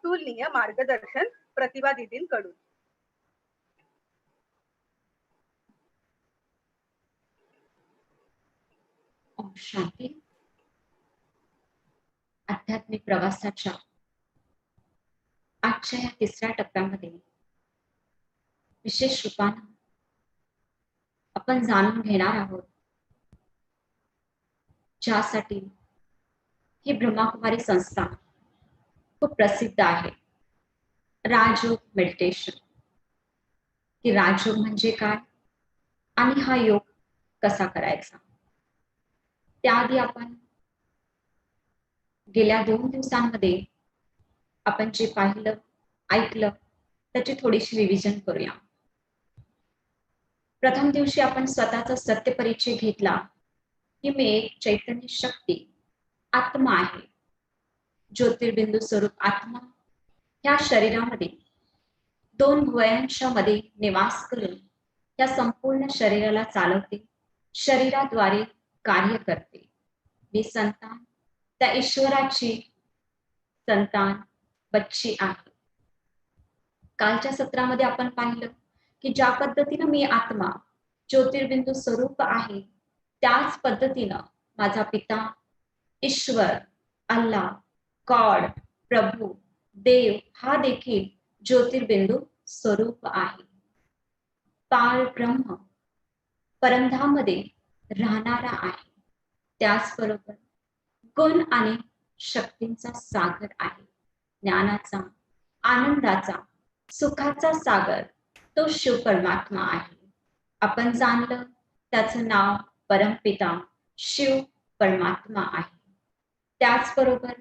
अतुलनीय मार्गदर्शन प्रतिभा दीदींकडून. शांती. आध्यात्मिक प्रवासाच्या आजच्या या तिसऱ्या टप्प्यामध्ये विशेष रूपाने आपण जाणून घेणार आहोत, ज्यासाठी ही ब्रह्माकुमारी संस्था खूप प्रसिद्ध आहे, राजयोग मेडिटेशन. की राजयोग म्हणजे काय आणि हा योग कसा करायचा. त्याआधी आपण गेल्या 2 दिवसांमध्ये आपण जे पाहिलं ऐकलं त्याची थोडीशी रिव्हिजन करूया. प्रथम दिवशी आपण स्वतःचा सत्य परिचय घेतला की मी एक चैतन्य शक्ती आत्मा आहे, ज्योतिर्बिंदू स्वरूप आत्मा ह्या शरीरामध्ये 2 भुवयांच्या मध्ये निवास करून या संपूर्ण शरीराला चालवते, शरीराद्वारे कार्य करते. मी संतान, त्या ईश्वराची संतान बच्ची आहे. कालच्या सत्रामध्ये आपण पाहिलं की ज्या पद्धतीनं मी आत्मा ज्योतिर्बिंदू स्वरूप आहे, त्याच पद्धतीनं माझा पिता ईश्वर, अल्लाह, गॉड, प्रभू, देव हा देखील ज्योतिर्बिंदू स्वरूप आहे. पार ब्रह्म परमधामध्ये राहणारा आहे. त्याचबरोबर गुण आणि शक्तींचा सागर आहे, ज्ञानाचा, आनंदाचा, सुखाचा सागर तो शिव परमात्मा आहे. आपण जाणलं त्याचं नाव परमपिता शिव परमात्मा आहे. त्याचबरोबर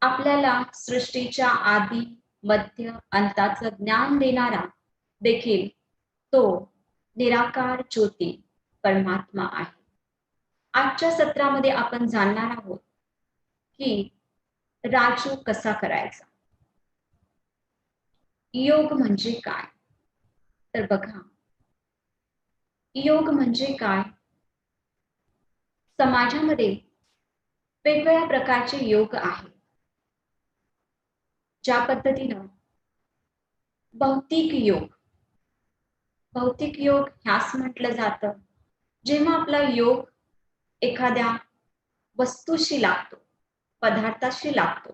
आपल्याला सृष्टीच्या आदी मध्य अंताचं ज्ञान देणारा देखील तो निराकार ज्योती परमात्मा आहे. आजच्या सत्रामध्ये आपण जाणणार आहोत की राजयोग कसा करायचा. योग म्हणजे काय, तर बघा, योग म्हणजे काय. समाजामध्ये वेगवेगळ्या प्रकारचे योग आहेत. ज्या पद्धतीनं भौतिक योग, भौतिक योग ह्यास म्हटलं जातं जेव्हा आपला योग एखाद्या वस्तूशी लागतो, पदार्थाशी लागतो.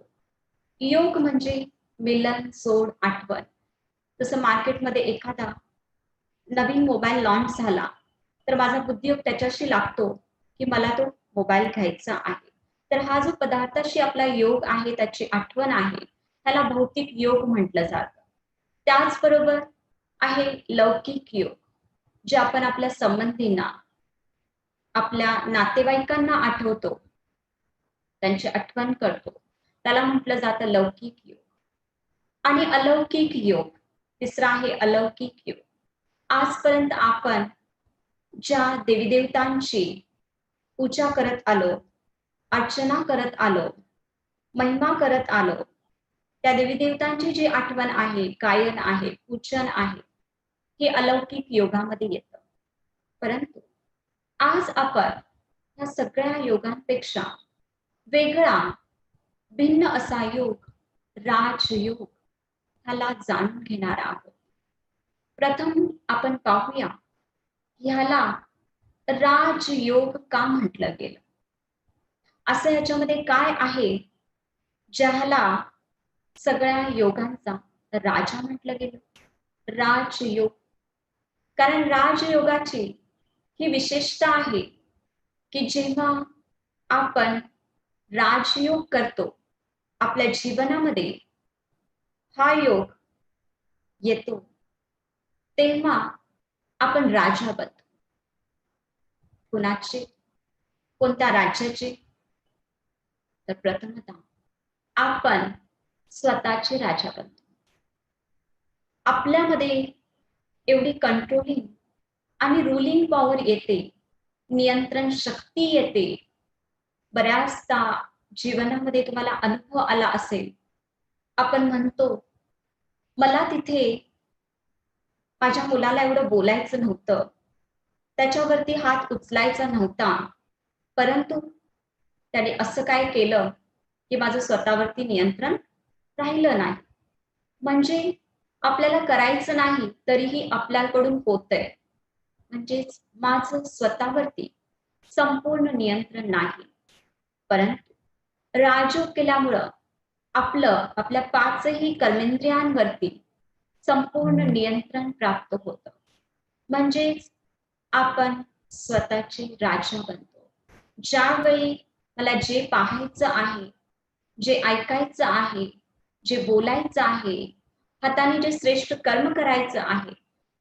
योग म्हणजे मिलन, सोड, आठवण. जसं मार्केटमध्ये एखादा नवीन मोबाईल लॉन्च झाला तर माझा बुद्धियोग त्याच्याशी लागतो की मला तो मोबाईल घ्यायचा आहे. तर हा जो पदार्थाशी आपला योग आहे, त्याची आठवण आहे, त्याला भौतिक योग म्हटलं जातं. त्याचबरोबर आहे लौकिक योग, जे आपण आपल्या संबंधींना, आपल्या नातेवाईकांना आठवतो, त्यांची आठवण करतो, त्याला म्हटलं जातं लौकिक योग. आणि अलौकिक योग तिसरा आहे अलौकिक योग. आजपर्यंत आपण ज्या देवीदेवतांची पूजा करत आलो, अर्चना करत आलो, महिमा करत आलो, त्या देवीदेवतांची जी आठवण आहे, गायन आहे, पूजन आहे, हे अलौकिक योगामध्ये येतं. परंतु आज आपण या सगळ्या योगांपेक्षा वेगळा भिन्न असा योग राजयोग ह्याला जाणून घेणार आहोत. प्रथम आपण पाहूया ह्याला राजयोग का म्हटलं गेलं. असं याच्यामध्ये काय आहे ज्याला सगळ्या योगांचा राजा म्हटलं गेलं. राजयोग, कारण राजयोगाची ही विशेषता आहे की जेव्हा आपण राजयोग करतो, आपल्या जीवनामध्ये हा योग येतो, तेव्हा आपण राजा बनतो. कुणाचे, कोणत्या राज्याचे, तर प्रथमतः आपण स्वतःचे राजा बनतो. आपल्यामध्ये एवढी कंट्रोलिंग आणि रुलिंग पॉवर येते, नियंत्रण शक्ती येते. बऱ्याचदा जीवनामध्ये तुम्हाला अनुभव आला असेल, आपण म्हणतो मला तिथे माझ्या मुलाला एवढं बोलायचं नव्हतं, त्याच्यावरती हात उचलायचा नव्हता, परंतु त्याने असं काय केलं की माझं स्वतःवरती नियंत्रण राहिलं नाही. म्हणजे आपल्याला करायचं नाही तरीही आपल्याकडून होतंय. म्हणजेच माझं स्वतःवरती संपूर्ण नियंत्रण नाही. परंतु राजयोग केल्यामुळं आपल्या पाचही कर्मेंद्रियांवरती संपूर्ण नियंत्रण प्राप्त होतं. म्हणजेच आपण स्वतःचे राजा बनतो. ज्यावेळी मला जे पाहायचं आहे, जे ऐकायचं आहे, जे बोलायचं आहे, हाताने जे श्रेष्ठ कर्म करायचं आहे,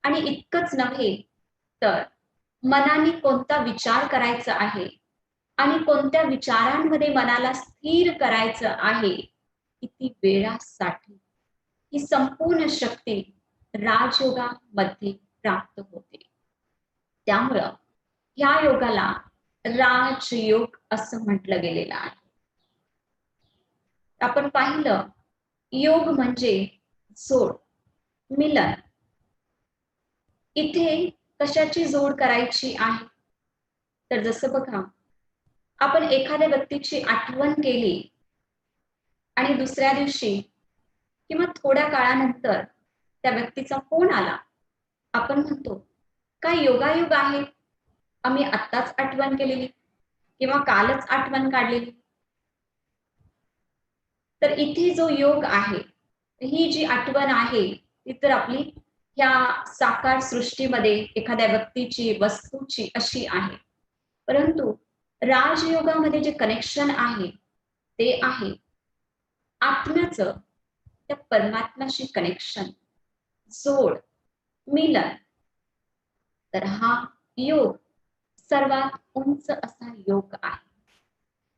आणि इतकंच नव्हे तर मनाने कोणता विचार करायचा आहे आणि कोणत्या विचारांमध्ये मनाला स्थिर करायचं आहे, किती वेळासाठी ही संपूर्ण शक्ती राजयोगामध्ये प्राप्त होते. त्यामुळं ह्या योगाला राजयोग असं म्हटलं गेलेलं आहे. आपण पाहिलं योग म्हणजे जोड, मिलन. इथे कशाची जोड करायची आहे? तर जसं बघा, आपण एखाद्या व्यक्तीची आठवण केली आणि दुसऱ्या दिवशी किंवा थोड्या काळानंतर त्या व्यक्तीचा फोन आला, आपण म्हणतो काय योगायोग आहे, आम्ही आत्ताच आठवण केलेली किंवा कालच आठवण काढलेली. तर इथे जो योग आहे, ही जी आठवण आहे ती तर आपली ह्या साकार सृष्टीमध्ये एखाद्या व्यक्तीची, वस्तूची अशी आहे. परंतु राजयोगामध्ये जे कनेक्शन आहे ते आहे आत्म्याचं त्या परमात्म्याशी कनेक्शन, जोड, मिलन. तर हा योग सर्वात उंच असा योग आहे.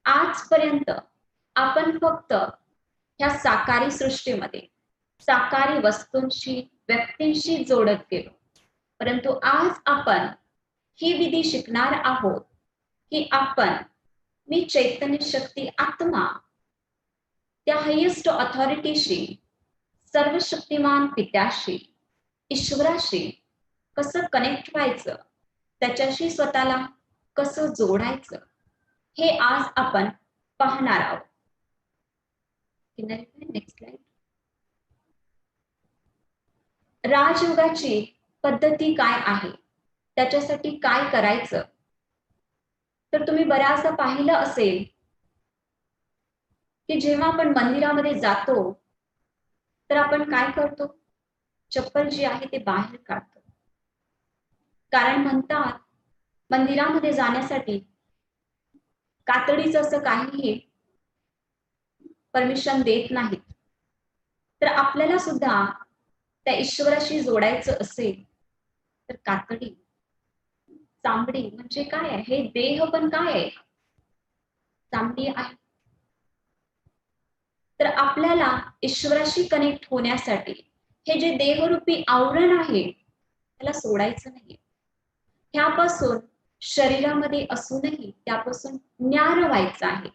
आजपर्यंत आपण फक्त ह्या साकारी सृष्टीमध्ये साकारी वस्तूंशी, व्यक्तींशी जोडत गेलो. परंतु आज आपण ही विधी शिकणार आहोत की आपण मी चैतन्य शक्ती आत्मा त्या हायेस्ट ऑथॉरिटीशी, सर्वशक्तिमान पित्याशी, ईश्वराशी कसं कनेक्ट व्हायचं, त्याच्याशी स्वतःला कसं जोडायचं, हे आज आपण पाहणार आहोत. Next slide. राजयोगाची पद्धती काय आहे, त्याच्यासाठी काय करायचं, तर तुम्ही बऱ्याचदा पाहिलं असेल की जेव्हा आपण मंदिरामध्ये जातो तर आपण काय करतो, चप्पल जी आहे ते बाहेर काढतो. कारण म्हणतात मंदिरामध्ये जाण्यासाठी कातडीचं असं काहीही परमिशन देत नाहीत. तर आपल्याला सुद्धा त्या ईश्वराशी जोडायचं असेल तर कातडी, चांबडी म्हणजे काय आहे, हे देह पण काय आहे, चांबडी आहे. तर आपल्याला ईश्वराशी कनेक्ट होण्यासाठी हे जे देहरूपी आवरण आहे त्याला सोडायचं नाही. ह्यापासून शरीरामध्ये असूनही त्यापासून न्यार व्हायचं आहे,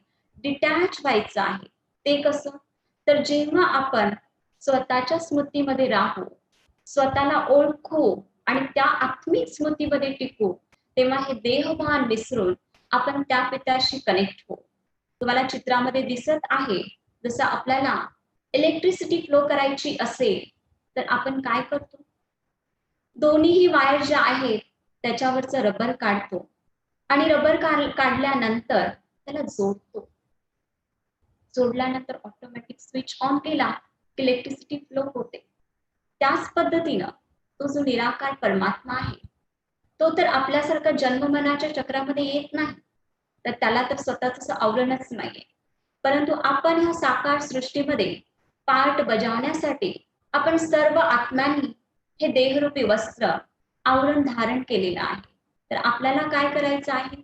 डिटॅच व्हायचं आहे. ते कसं, तर जेव्हा आपण स्वतःच्या स्मृतीमध्ये राहू, स्वतःला ओळखू आणि त्या आत्मिक स्मृतीमध्ये टिकू, तेव्हा हे देहभान विसरून आपण त्या पित्याशी कनेक्ट होऊ. तुम्हाला चित्रामध्ये दिसत आहे, जसं आपल्याला इलेक्ट्रिसिटी फ्लो करायची असेल तर आपण काय करतो, दोन्हीही वायर ज्या आहेत त्याच्यावरचं रबर काढतो आणि रबर काढल्यानंतर त्याला जोडतो. जोडल्यानंतर ऑटोमॅटिक स्विच ऑन केला की इलेक्ट्रिसिटी फ्लो होते. त्याच पद्धतीनं तो जो निराकार परमात्मा आहे तो तर आपल्यासारखा जन्ममरणाच्या चक्रामध्ये येत नाही, तर त्याला तर स्वतःच आवरणच नाहीये. परंतु आपण ह्या साकार सृष्टीमध्ये पार्ट बजावण्यासाठी आपण सर्व आत्म्यांनी हे देहरूपी वस्त्र आवरण धारण केलेलं आहे. तर आपल्याला काय करायचं आहे,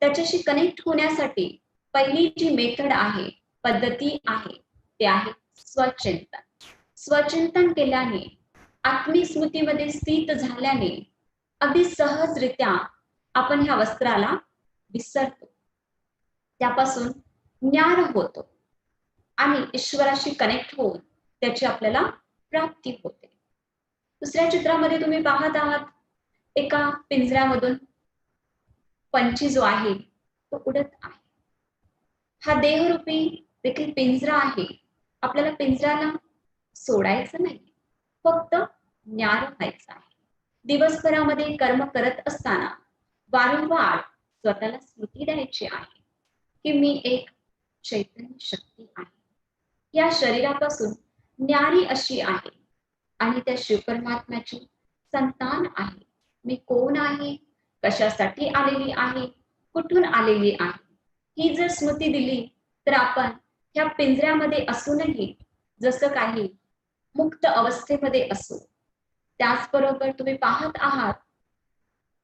त्याच्याशी कनेक्ट होण्यासाठी पहिली जी मेथड आहे, पद्धती आहे, ते आहे स्वचिंतन. स्वचिंतन केल्याने, आत्मिक स्मृतीमध्ये स्थित झाल्याने अगदी सहजरित्या आपण ह्या वस्त्राला विसरतो, त्यापासून ज्ञान होतो आणि ईश्वराशी कनेक्ट होऊन त्याची आपल्याला प्राप्ती होते. दुसऱ्या चित्रामध्ये तुम्ही पाहत आहात, एका पिंजऱ्यामधून पंछी जो आहे तो उडत आहे. हा देहरूपी देखील पिंजरा आहे. आपल्याला पिंजऱ्याला सोडायचं नाही, फक्त ज्ञान व्हायचं आहे. दिवसभरामध्ये कर्म करत असताना वारंवार स्वतःला स्मृती द्यायची आहे की मी एक चैतन्य शक्ती आहे, या शरीरापासून न्यारी अशी आहे आणि त्या शिवपरमात्म्याची संतान आहे. मी कोण आहे, कशासाठी आलेली आहे, कुठून आलेली आहे, ही जर स्मृती दिली तर आपण ह्या पिंजऱ्यामध्ये असूनही जसं काही मुक्त अवस्थेमध्ये असू. त्याचबरोबर तुम्ही पाहत आहात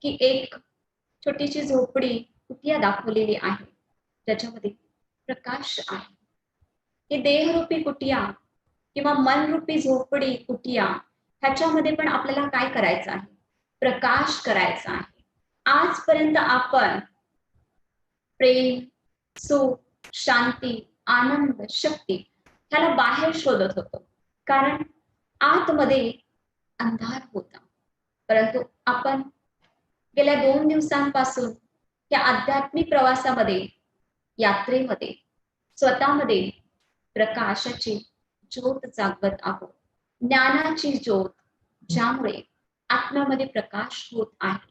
की एक छोटीशी झोपडी कुटिया दाखवलेली आहे, ज्याच्यामध्ये प्रकाश आहे. ही देहरूपी कुटिया किंवा मनरूपी झोपडी कुटिया, ह्याच्यामध्ये पण आपल्याला काय करायचं आहे, प्रकाश करायचा आहे. आजपर्यंत आपण प्रेम, सुख, शांती, आनंद, शक्ती ह्याला बाहेर शोधत होतो, कारण आतमध्ये अंधार होता. परंतु आपण गेल्या 2 दिवसांपासून या आध्यात्मिक प्रवासामध्ये, यात्रेमध्ये स्वतःमध्ये प्रकाशाची ज्योत जागवत आहोत, ज्ञानाची ज्योत, ज्यामुळे आत्म्यामध्ये प्रकाश होत आहे.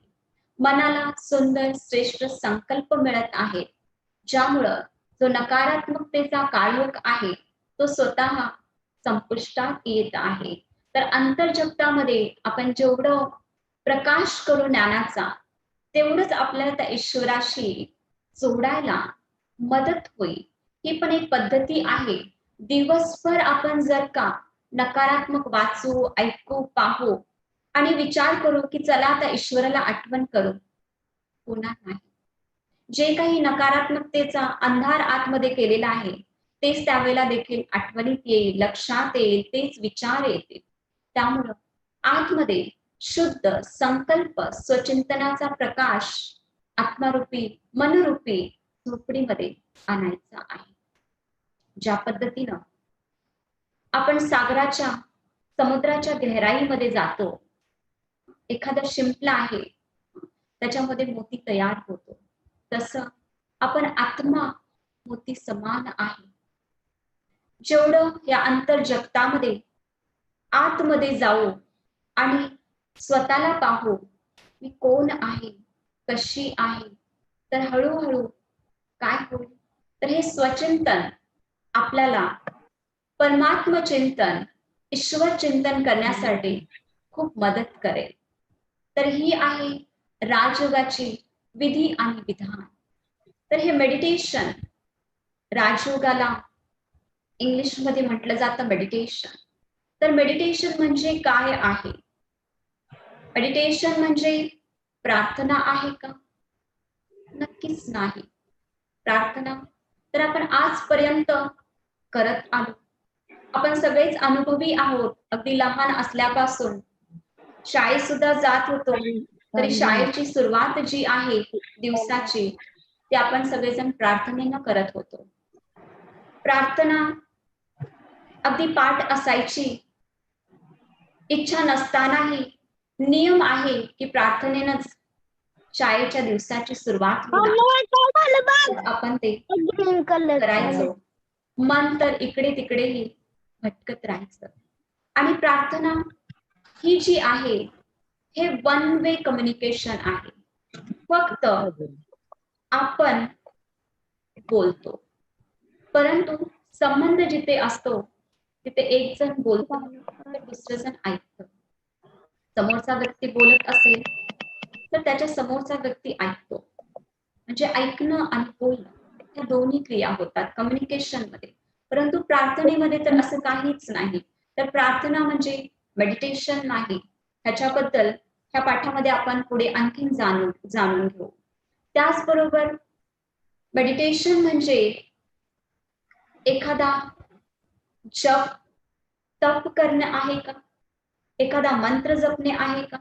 मनाला सुंदर श्रेष्ठ संकल्प मिळत आहेत, ज्यामुळं जो नकारात्मकतेचा काळोख आहे तो स्वतः संपुष्टात येत आहे. तर अंतर्जगतामध्ये आपण जेवढं प्रकाश करू ज्ञानाचा, तेवढंच आपल्याला त्या ईश्वराशी जोडायला मदत होईल. ही पण एक पद्धती आहे. दिवसभर आपण जर का नकारात्मक वाचू, ऐकू, पाहू आणि विचार करू की चला आता ईश्वराला आठवण करू, होणार नाही. जे काही नकारात्मकतेचा अंधार आतमध्ये केलेला आहे तेच त्यावेळेला देखील आठवणीत येईल, लक्षात येईल, तेच विचार येतील. त्यामुळं आतमध्ये शुद्ध संकल्प, स्वचिंतनाचा प्रकाश आत्मारूपी, मनरूपी झोपडीमध्ये आणायचा आहे. ज्या पद्धतीनं आपण सागराच्या, समुद्राच्या गहराईमध्ये जातो, एखादा शिंपला आहे त्याच्यामध्ये मोती तयार होतो, तसं आपण आत्मा मोती समान आहे. जेवढं या अंतर्जगतामध्ये आतमध्ये जाऊ आणि स्वतःला पाहू, मी कोण आहे, कशी आहे, तर हळूहळू काय होईल, तर हे स्वचिंतन आपल्याला परमात्म चिंतन, ईश्वर चिंतन करण्यासाठी खूप मदत करेल. तर ही आहे राजयोगाची विधी आणि विधान. तर हे मेडिटेशन, राजयोगाला इंग्लिशमध्ये म्हटलं जातं मेडिटेशन. तर मेडिटेशन म्हणजे काय आहे? मेडिटेशन म्हणजे प्रार्थना आहे का? नक्कीच नाही. प्रार्थना तर आपण आजपर्यंत करत आलो. आपण सगळेच अनुभवी आहोत. अगदी लहान असल्यापासून शाळेत सुद्धा जात होतो, तरी शाळेची सुरुवात जी आहे दिवसाची, ती आपण सगळेजण प्रार्थनेनं करत होतो. प्रार्थना अगदी पाठ असायची. इच्छा नसतानाही नियम आहे की प्रार्थनेनंच शाळेच्या दिवसाची सुरुवात होणार. आपण ते करायचो. मन तर इकडे तिकडेही भटकत राहायचं. आणि प्रार्थना ही जी आहे, हे वन वे कम्युनिकेशन आहे. फक्त आपण बोलतो, परंतु संबंध जिथे असतो तिथे एक जण बोलतो तर दुसरं जण ऐकतं. समोरचा व्यक्ती बोलत असेल तर त्याच्या समोरचा व्यक्ती ऐकतो. म्हणजे ऐकणं आणि बोलणं या दोन्ही क्रिया होतात कम्युनिकेशन मध्ये. परंतु प्रार्थनेमध्ये तर असं काहीच नाही. तर प्रार्थना म्हणजे मेडिटेशन नाही. ह्याच्याबद्दल ह्या पाठामध्ये आपण पुढे आणखीन जाणून घेऊ. त्याचबरोबर मेडिटेशन म्हणजे एखादा जप तप करणे आहे का? एखादा मंत्र जपणे आहे का?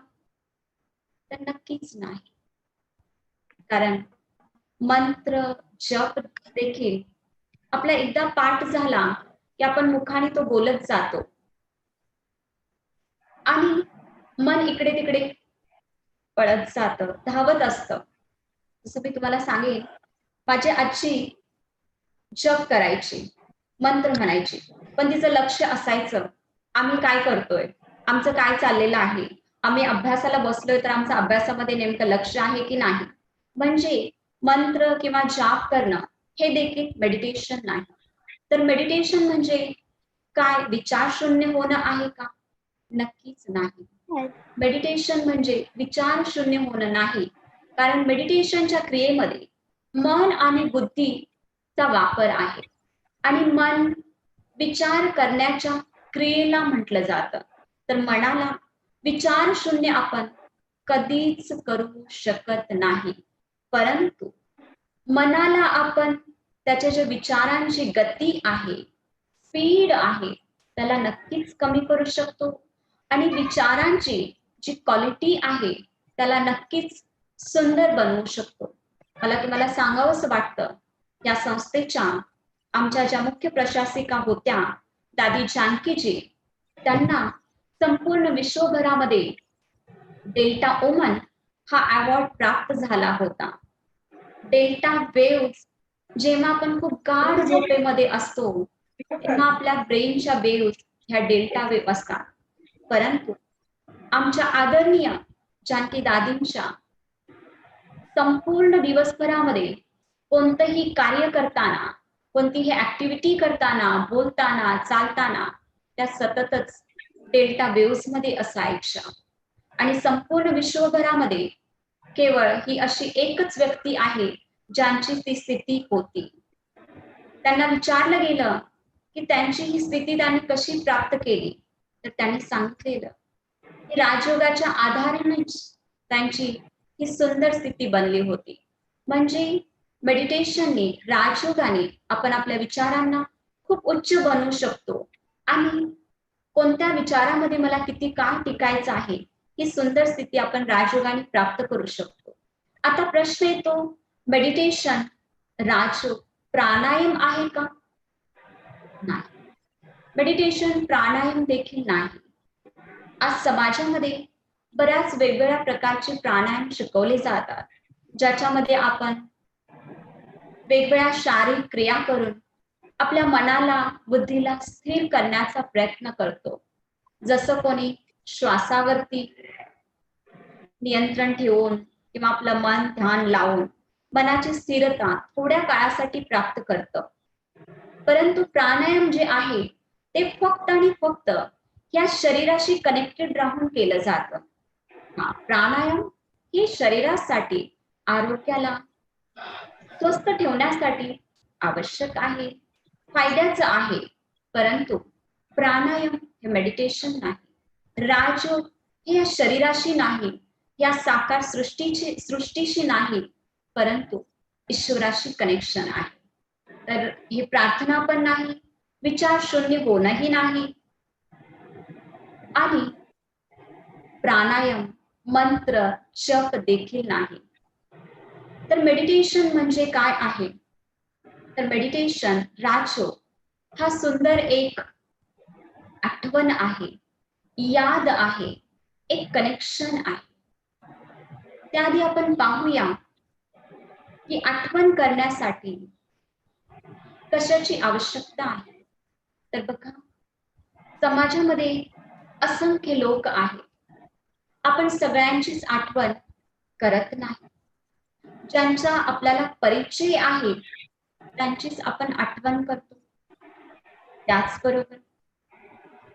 तर नक्कीच नाही. कारण मंत्र जप देखील आपला एकदा पाठ झाला की आपण मुखाने तो बोलत जातो आणि मन इकडे तिकडे पळत जातं, धावत असतं. जसं मी तुम्हाला सांगेन, माझी आजी जप करायची, मंत्र म्हणायची, पण तिचं लक्ष असायचं आम्ही काय करतोय, आमचं काय चाललेलं आहे, आम्ही अभ्यासाला बसलोय तर आमचं अभ्यासामध्ये नेमकं लक्ष आहे की नाही. म्हणजे मंत्र किंवा जाप करणं हे देखील मेडिटेशन नाही. तर मेडिटेशन म्हणजे काय विचार शून्य होणं आहे का? नक्कीच नाही. मेडिटेशन म्हणजे विचार शून्य होणं नाही, कारण मेडिटेशनच्या क्रियेमध्ये मन आणि बुद्धीचा वापर आहे आणि मन विचार करण्याच्या क्रियेला म्हटलं जातं. तर मनाला विचार शून्य आपण कधीच करू शकत नाही, परंतु मनाला आपण त्याच्या ज्या विचारांची गती आहे, स्पीड आहे, त्याला नक्कीच कमी करू शकतो आणि विचारांची जी क्वालिटी आहे त्याला नक्कीच सुंदर बनवू शकतो. मला तुम्हाला सांगावंसं वाटतं, या संस्थेच्या आमच्या ज्या मुख्य प्रशासिका होत्या दादी जानकीजी, त्यांना संपूर्ण विश्वभरामध्ये डेल्टा ओमन हा अवॉर्ड प्राप्त झाला होता. डेल्टा वेव्ह, जेव्हा आपण खूप गाढ झोपेमध्ये असतो तेव्हा आपल्या ब्रेनच्या वेव्ह ह्या डेल्टा वेव्ह असतात, परंतु आमच्या आदरणीय जानकी दादींच्या संपूर्ण दिवसभरामध्ये कोणतंही कार्य करताना, कोणतीही ऍक्टिव्हिटी करताना, बोलताना, चालताना त्या सततच डेल्टा वेव्स मध्ये असायच्या आणि संपूर्ण विश्वभरामध्ये केवळ ही अशी एकच व्यक्ती आहे ज्यांची ती स्थिती होती. त्यांना विचारलं गेलं की त्यांची ही स्थिती त्यांनी कशी प्राप्त केली, तर त्यांनी सांगितलेलं की राजयोगाच्या आधारेनेच त्यांची ही सुंदर स्थिती बनली होती. म्हणजे मेडिटेशनने, राजयोगाने आपण आपल्या विचारांना खूप उच्च बनवू शकतो आणि कोणत्या विचारामध्ये मला किती काळ टिकायचं आहे ही सुंदर स्थिती आपण राजयोगाने प्राप्त करू शकतो. आता प्रश्न येतो, मेडिटेशन राजयोग प्राणायाम आहे का? नाही, मेडिटेशन प्राणायाम देखील नाही. आज समाजामध्ये बऱ्याच वेगवेगळ्या प्रकारचे प्राणायाम शिकवले जातात, ज्याच्यामध्ये आपण वेगवेगळ्या शारीरिक क्रिया करून आपल्या मनाला, बुद्धीला स्थिर करण्याचा प्रयत्न करतो. जसं कोणी श्वासावरती नियंत्रण ठेवून किंवा आपलं मन ध्यान लावून मनाची स्थिरता थोड्या काळासाठी प्राप्त करतं. परंतु प्राणायाम जे आहे ते फक्त आणि फक्त या शरीराशी कनेक्टेड राहून केलं जातं. प्राणायाम हे शरीरासाठी, आरोग्याला स्वस्थ ठेवण्यासाठी आवश्यक आहे, फायद्याचं आहे, परंतु प्राणायाम हे मेडिटेशन नाही. राजयोग हे या शरीराशी नाही, या साकार सृष्टीशी नाही, परंतु ईश्वराशी कनेक्शन आहे. तर ही प्रार्थना पण नाही, विचार शून्य होणंही नाही आणि प्राणायाम, मंत्र, जप देखील नाही. तर मेडिटेशन म्हणजे काय आहे? तर मेडिटेशन, राजयोग हा सुंदर एक आठवण आहे, याद आहे, एक कनेक्शन आहे. त्याआधी आपण पाहूया की आठवण करण्यासाठी कशाची आवश्यकता आहे. तर बघा, समाजामध्ये असंख्य लोक आहेत, आपण सगळ्यांचीच आठवण करत नाही. ज्यांचा आपल्याला परिचय आहे त्यांचीच आपण आठवण करतो. त्याचबरोबर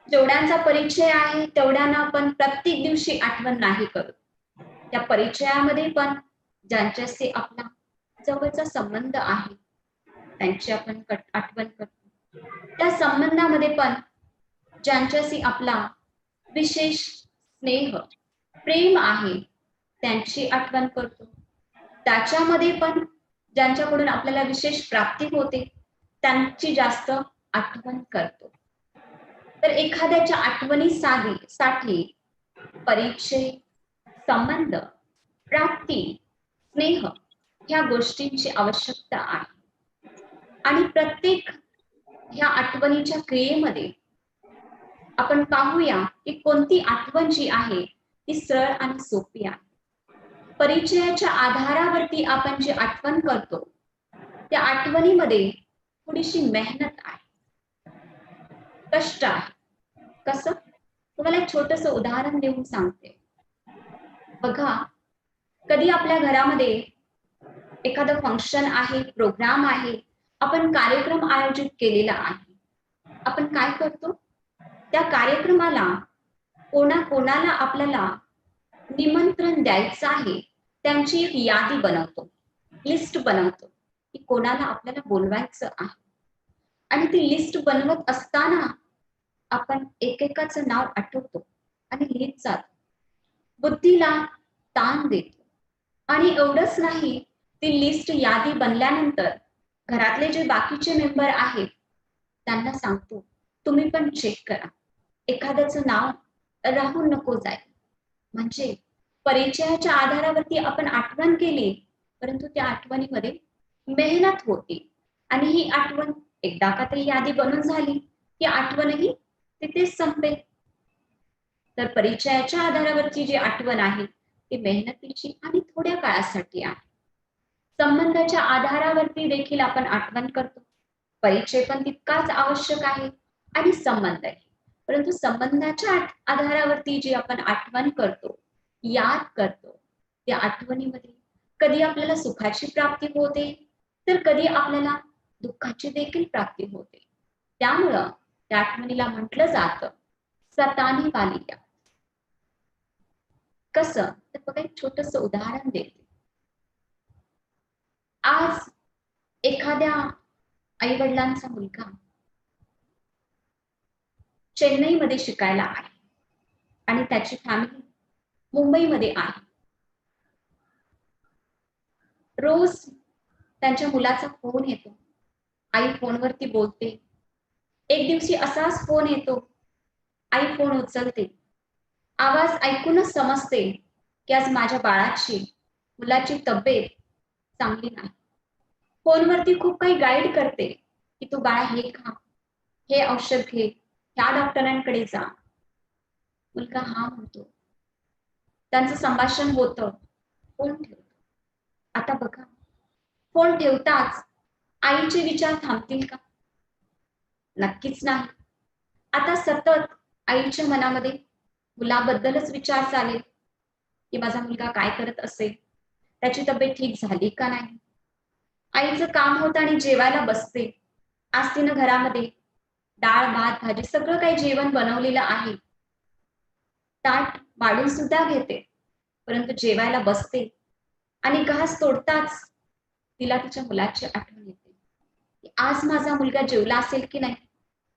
जेवढ्यांचा परिचय आहे तेवढ्यांना आपण प्रत्येक दिवशी आठवण नाही करत. त्या परिचयामध्ये पण ज्यांच्याशी आपला जवळचा संबंध आहे त्यांची आपण आठवण करतो. त्या संबंधामध्ये पण ज्यांच्याशी आपला विशेष स्नेह, प्रेम आहे त्यांची आठवण करतो. त्याच्यामध्ये पण ज्यांच्याकडून आपल्याला विशेष प्राप्ती होते त्यांची जास्त आठवण करतो. तर एखाद्याच्या आठवणीसाठी परिचय, संबंध, प्राप्ती, स्नेह ह्या गोष्टींची आवश्यकता आहे आणि प्रत्येक ह्या आठवणीच्या क्रियेमध्ये आपण पाहूया की कोणती आठवण जी आहे ती सरळ आणि सोपी आहे. परिचयाच्या आधारावरती आपण जी आठवण करतो त्या आठवणीमध्ये थोडीशी मेहनत आहे, कष्ट आहे, कसं? तुम्हाला एक छोटस उदाहरण देऊन सांगते. बघा, कधी आपल्या घरामध्ये एखादं फंक्शन आहे, प्रोग्राम आहे, आपण कार्यक्रम आयोजित केलेला आहे. आपण काय करतो? त्या कार्यक्रमाला कोणाला आपल्याला निमंत्रण द्यायचं आहे, त्यांची एक यादी बनवतो, लिस्ट बनवतो की कोणाला आपल्याला बोलवायचं आहे. आणि ती लिस्ट बनवत असताना आपण एकेकाचं नाव आठवतो आणि लिहित जातो. बुद्धीला ताण देतो. आणि एवढंच नाही, ती लिस्ट यादी बनल्यानंतर घरातले जे बाकीचे मेंबर आहेत त्यांना सांगतो, तुम्ही पण चेक करा, एखाद्याचं नाव राहून नको जाईल. म्हणजे परिचयाच्या आधारावरती आपण आठवण केली, परंतु त्या आठवणीमध्ये मेहनत होती. आणि ही आठवण एकदा का तरी यादी बनून झाली की आठवणही तिथेच संपेल. तर परिचयाच्या आधारावरची जी आठवण आहे ती मेहनतीची आणि थोड्या काळासाठी आहे. संबंधाच्या आधारावरती देखील आपण आठवण करतो. परिचय पण तितकाच आवश्यक आहे आणि संबंधही. परंतु संबंधाच्या आधारावरती जी आपण आठवण करतो, याद करतो, त्या आठवणीमध्ये कधी आपल्याला सुखाची प्राप्ती होते, तर कधी आपल्याला दुःखाची देखील प्राप्ती होते. त्यामुळं त्या आठवणीला म्हटलं जातं सतानी वाली याद. कसं? तर बघा, एक छोटस उदाहरण देते. आज एखाद्या आई वडिलांचा मुलगा चेन्नईमध्ये शिकायला आहे आणि त्याची फॅमिली मुंबईमध्ये आहे. रोज त्यांच्या मुलाचा फोन येतो, आई फोनवरती बोलते. एक दिवशी असाच फोन येतो, आई फोन उचलते. आवाज ऐकूनच समजते की आज माझ्या बाळाची, मुलाची तब्येत चांगली नाही. फोनवरती खूप काही गाईड करते की तू बाळा हे खा, हे औषध घे, ह्या डॉक्टरांकडे जा. मुलगा हा म्हणतो. त्यांचं संभाषण होतं, फोन ठेवतो. आता बघा, फोन ठेवताच आईचे विचार थांबतील का? नक्कीच नाही. आता सतत आईच्या मनामध्ये मुलाबद्दलच विचार चालेल की माझा मुलगा काय करत असेल, त्याची तब्येत ठीक झाली का नाही. आईचं काम होतं आणि जेवायला बसते. आज तिनं घरामध्ये डाळ भात भाजी सगळं काही जेवण बनवलेलं आहे. ताट वाढून सुद्धा घेते, परंतु जेवायला बसते आणि घास तोडताच तिला तिच्या मुलाची आठवण येते. आज माझा मुलगा जेवला असेल की नाही,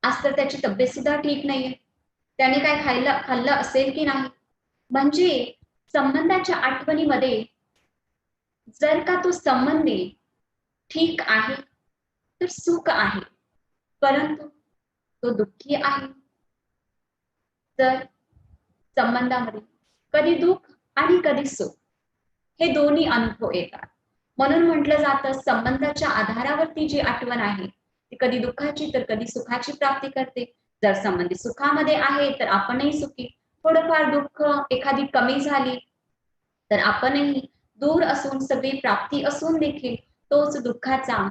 आज तर त्याची तब्येत सुद्धा ठीक नाहीये, त्याने काय खाल्लं असेल की नाही. म्हणजे संबंधाच्या आठवणीमध्ये जर का तो संबंधी ठीक आहे तर सुख आहे, परंतु तो दुःखी आहे तर संबंधामध्ये कधी दुःख आणि कधी सुख हे दोन्ही अनुभव येतात. म्हणून म्हटलं जातं संबंधाच्या आधारावरती जी आठवण आहे ती कधी दुःखाची तर कधी सुखाची प्राप्ती करते. जर संबंधी सुखामध्ये आहे तर आपणही सुखी, थोडंफार दुःख एखादी कमी झाली तर आपणही दूर असून सगळी प्राप्ती असून देखील तोच दुःखाचा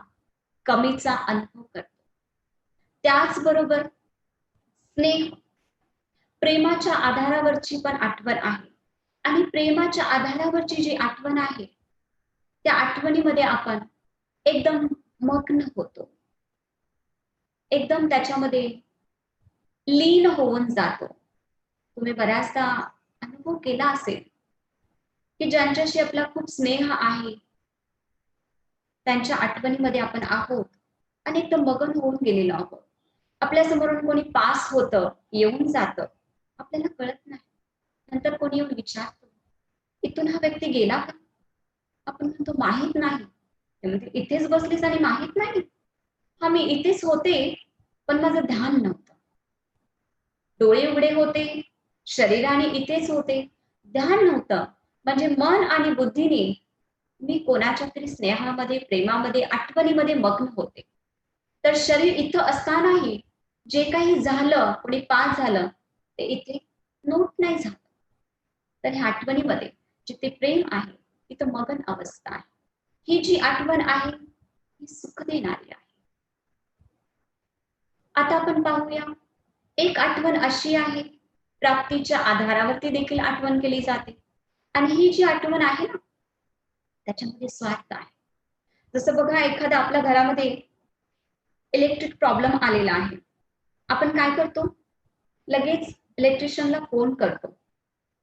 कमीचा अनुभव करतो. त्याचबरोबर स्नेह, प्रेमाच्या आधारावरची पण आठवण आहे. आणि प्रेमाच्या आधारावरची जी आठवण आहे त्या आठवणीमध्ये आपण एकदम मग्न होतो, एकदम त्याच्यामध्ये लीन होऊन जातो. तुम्ही बऱ्याचदा अनुभव केला असेल की ज्यांच्याशी आपला खूप स्नेह आहे त्यांच्या आठवणीमध्ये आपण आहोत आणि एकदम मगन होऊन गेलेलो आहोत. आपल्या समोरून कोणी पास होतं, येऊन जातं, आपल्याला कळत नाही. नंतर कोणी येऊन विचारतो, इथून हा व्यक्ती गेला का? आपण म्हणतो माहित नाही. ते म्हणते इथेच बसलीस आणि माहित नाही? हा मी इथेच होते पण माझं ध्यान नव्हतं. डोळे उघडे होते, शरीराने इथेच होते, ध्यान नव्हतं. म्हणजे मन आणि बुद्धीने मी कोणाच्या तरी स्नेहामध्ये, प्रेमामध्ये, आठवणीमध्ये मग्न होते. तर शरीर इथं असतानाही जे काही झालं, कोणी पास झालं ते इथे नोट नाही झालं. तर ह्या आठवणीमध्ये जिथे प्रेम आहे तिथं मगन अवस्था आहे. ही जी आठवण आहे ही सुख देणारी आहे. आता आपण पाहूया एक आठवण अशी आहे, प्राप्तीच्या आधारावरती देखील आठवण केली जाते. आणि ही जी आठवण आहे ना, त्याच्यामध्ये स्वार्थ आहे. जसं बघा, एखादा आपल्या घरामध्ये इलेक्ट्रिक प्रॉब्लेम आलेला आहे. आपण काय करतो? लगेच इलेक्ट्रिशियनला फोन करतो.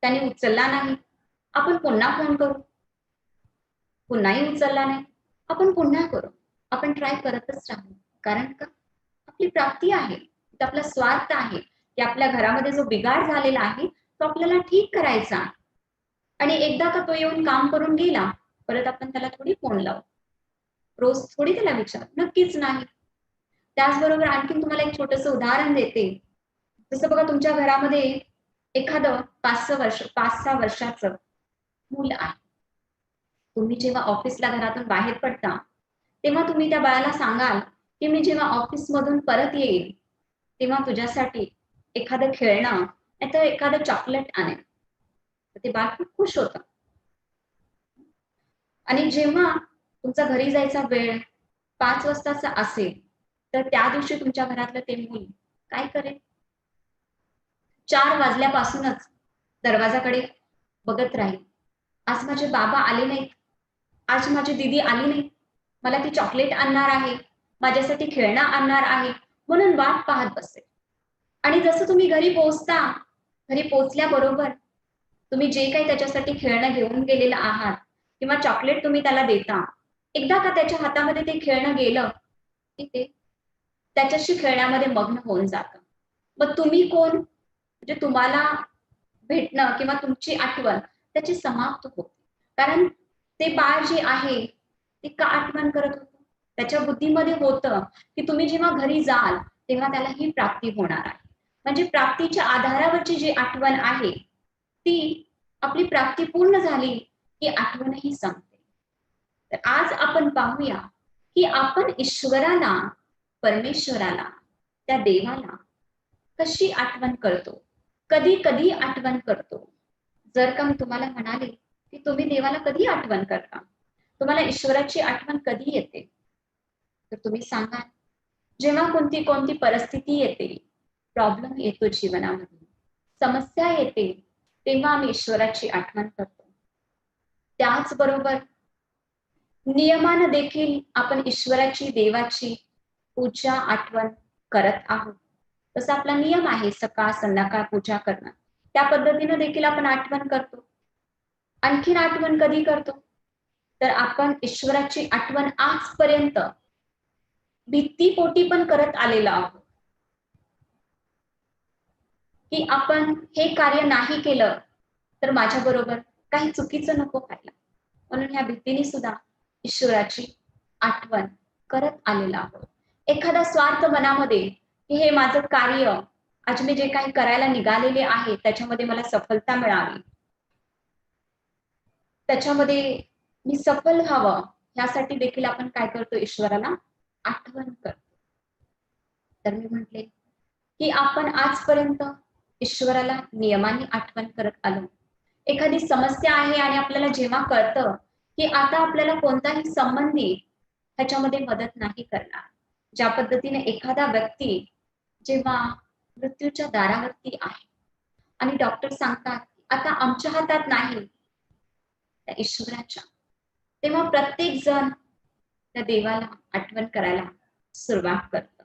त्याने उचलला नाही, आपण पुन्हा फोन करू. पुन्हाही उचलला नाही, आपण पुन्हा करू. आपण ट्राय करतच राहू. कारण का? आपली प्राप्ती आहे, तो आपला स्वार्थ आहे की आपल्या घरामध्ये जो बिघाड झालेला आहे तो आपल्याला ठीक करायचा. आणि एकदा का तो येऊन काम करून गेला, परत आपण त्याला थोडी फोन लावू, रोज थोडी त्याला विचार, नक्कीच नाही. त्याचबरोबर आणखीन तुम्हाला एक छोटंसं उदाहरण देते. जसं बघा, तुमच्या घरामध्ये एखादं 5-6 वर्षाचं मूल आहे. तुम्ही जेव्हा ऑफिसला घरातून बाहेर पडता, तेव्हा तुम्ही त्या बाळाला सांगाल की मी जेव्हा ऑफिसमधून परत येईल तेव्हा तुझ्यासाठी एखादं खेळणं नाहीतर एखादं चॉकलेट आणेल. तर ते बाळ खूप खुश होतं. आणि जेव्हा तुमचा घरी जायचा वेळ 5 वाजताचा असेल, तर त्या दिवशी तुमच्या घरातलं ते मूल काय करेल? 4 वाजल्यापासूनच दरवाजाकडे बघत राहील. आज माझे बाबा आले नाहीत, आज माझी दीदी आली नाही, मला ती चॉकलेट आणणार आहे, माझ्यासाठी खेळणं आणणार आहे, म्हणून वाट पाहत बसेल. आणि जसं तुम्ही घरी पोहोचता, घरी पोहोचल्याबरोबर तुम्ही जे काही त्याच्यासाठी खेळणं घेऊन गेलेलं आहात किंवा चॉकलेट तुम्ही त्याला देता, एकदा का त्याच्या हातामध्ये ते खेळणं गेलं की ते त्याच्याशी खेळण्यामध्ये मग्न होऊन जातं. मग तुम्ही कोण? म्हणजे तुम्हाला भेटणं किंवा तुमची आठवण त्याची समाप्त होते. कारण ते बाळ जे आहे ते का आठवण करत होतं? त्याच्या बुद्धीमध्ये होतं की तुम्ही जेव्हा घरी जाल तेव्हा त्याला ही प्राप्ती होणार आहे. म्हणजे प्राप्तीच्या आधारावरची जी आठवण आहे ती, आपली प्राप्ती पूर्ण झाली की आठवणही संपते. तर आज आपण पाहूया की आपण ईश्वराला, परमेश्वराला, त्या देवाला कशी आठवण करतो, कधी कधी आठवण करतो. जर का मी तुम्हाला म्हणाले की तुम्ही देवाला कधी आठवण करता, तुम्हाला ईश्वराची आठवण कधी येते, तर तुम्ही सांगा. जेव्हा कोणती कोणती परिस्थिती येते, प्रॉब्लेम येतो जीवनामध्ये, समस्या येते, तेव्हा आम्ही ईश्वराची आठवण करतो. त्याचबरोबर नियमानं देखील आपण ईश्वराची, देवाची पूजा, आठवण करत आहोत. तसा आपला नियम आहे सकाळ संध्याकाळ पूजा करणं. त्या पद्धतीनं देखील आपण आठवण करतो. आणखीन आठवण कधी करतो? तर आपण ईश्वराची आठवण आजपर्यंत भीतीपोटी पण करत आलेलो आहोत की आपण हे कार्य नाही केलं तर माझ्या बरोबर काही चुकीचं नको व्हायला, म्हणून ह्या भीतीने सुद्धा ईश्वराची आठवण करत आलेलो आहोत. एखादा स्वार्थ मनामध्ये की हे माझं कार्य, आज मी जे काही करायला निघालेले आहे त्याच्यामध्ये मला सफलता मिळावी, त्याच्यामध्ये मी सफल व्हावं, यासाठी देखील आपण काय करतो? ईश्वराला आठवण करतो. तर मी म्हटले की आपण आजपर्यंत ईश्वराला नियमाने आठवण करत आलो. एखादी समस्या आहे आणि आपल्याला जेव्हा कळतं की आता आपल्याला कोणताही संबंधी ह्याच्यामध्ये मदत नाही करणार, ज्या पद्धतीने एखादा व्यक्ती जेव्हा मृत्यूच्या दारावरती आहे आणि डॉक्टर सांगतात आता आमच्या हातात नाही, त्या ईश्वराच्या, तेव्हा प्रत्येक जण त्या देवाला आठवण करायला सुरुवात करतो.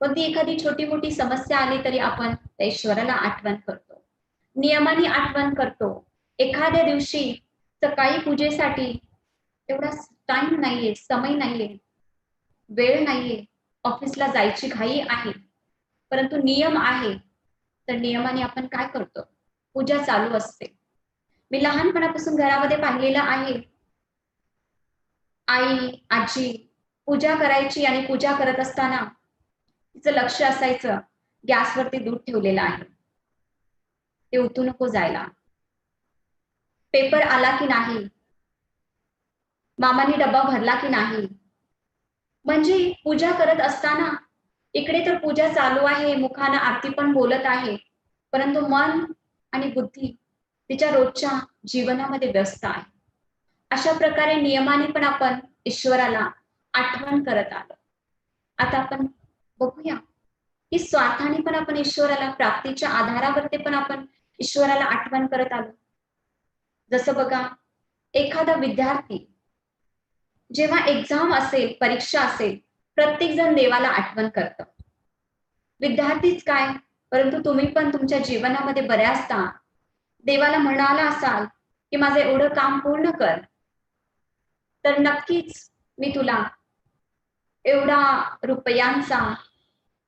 कोणती एखादी छोटी मोठी समस्या आली तरी आपण त्या ईश्वराला आठवण करतो, नियमाने आठवण करतो. एखाद्या दिवशी सकाळी पूजेसाठी एवढा टाइम नाहीये, समय नाहीये, वेळ नाहीये, ऑफिसला जायची घाई आहे, परंतु नियम आहे, तर नियमाने आपण काय करतो? पूजा चालू असते. मी लहानपणापासून घरामध्ये पाहिलेलं आहे, आई, आजी पूजा करायची आणि पूजा करत असताना तिचं लक्ष असायचं गॅसवरती दूध ठेवलेलं आहे, ते उतू नको जायला, पेपर आला की नाही, मामानी डब्बा भरला की नाही. म्हणजे पूजा करत असताना इकडे तर पूजा चालू आहे, मुखानं आरती पण बोलत आहे, परंतु मन आणि बुद्धी तिच्या रोजच्या जीवनामध्ये व्यस्त आहे. अशा प्रकारे नियमाने पण आपण ईश्वराला आठवण करत आलो. आता आपण बघूया की स्वार्थाने पण आपण ईश्वराला, प्राप्तीच्या आधारावरती पण आपण ईश्वराला आठवण करत आलो. जसं बघा, एखादा विद्यार्थी जेव्हा एक्झाम असेल, परीक्षा असेल, प्रत्येक जण देवाला आठवण करतं. विद्यार्थीच काय, परंतु तुम्ही पण तुमच्या जीवनामध्ये बऱ्याचदा देवाला म्हणाला असाल की माझं एवढं काम पूर्ण कर, तर नक्कीच मी तुला एवढा रुपयांचा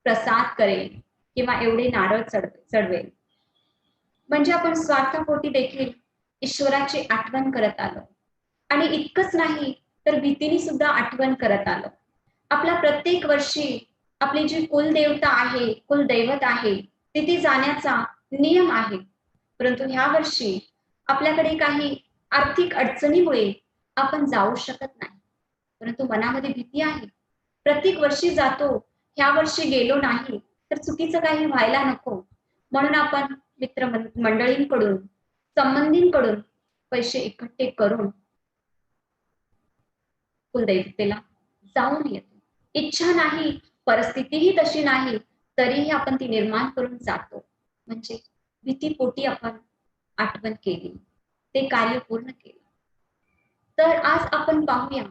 प्रसाद करेल किंवा एवढे नारळ चढवेल. म्हणजे आपण स्वार्थापोटी देखील ईश्वराची आठवण करत आलो. आणि इतकंच नाही तर भीतीने सुद्धा आठवण करत आलो. आपला प्रत्येक वर्षी आपली जी कुलदेवता आहे, कुलदैवत आहे, तिथे जाण्याचा नियम आहे. परंतु ह्या वर्षी आपल्याकडे काही आर्थिक अडचणीमुळे आपण जाऊ शकत नाही. परंतु मनामध्ये भीती आहे. प्रत्येक वर्षी जातो, ह्या वर्षी गेलो नाही तर चुकीचं काही व्हायला नको, म्हणून आपण मित्र मंडळींकडून, संबंधींकडून पैसे इकट्ठे करून कुलदैवतेला जाऊन येतो. इच्छा नाही, परिस्थितीही तशी नाही, तरीही आपण ती निर्माण करून जातो. म्हणजे भीतीपोटी आपण आठवण केली, ते कार्य पूर्ण केले. तर आज आपण पाहूया,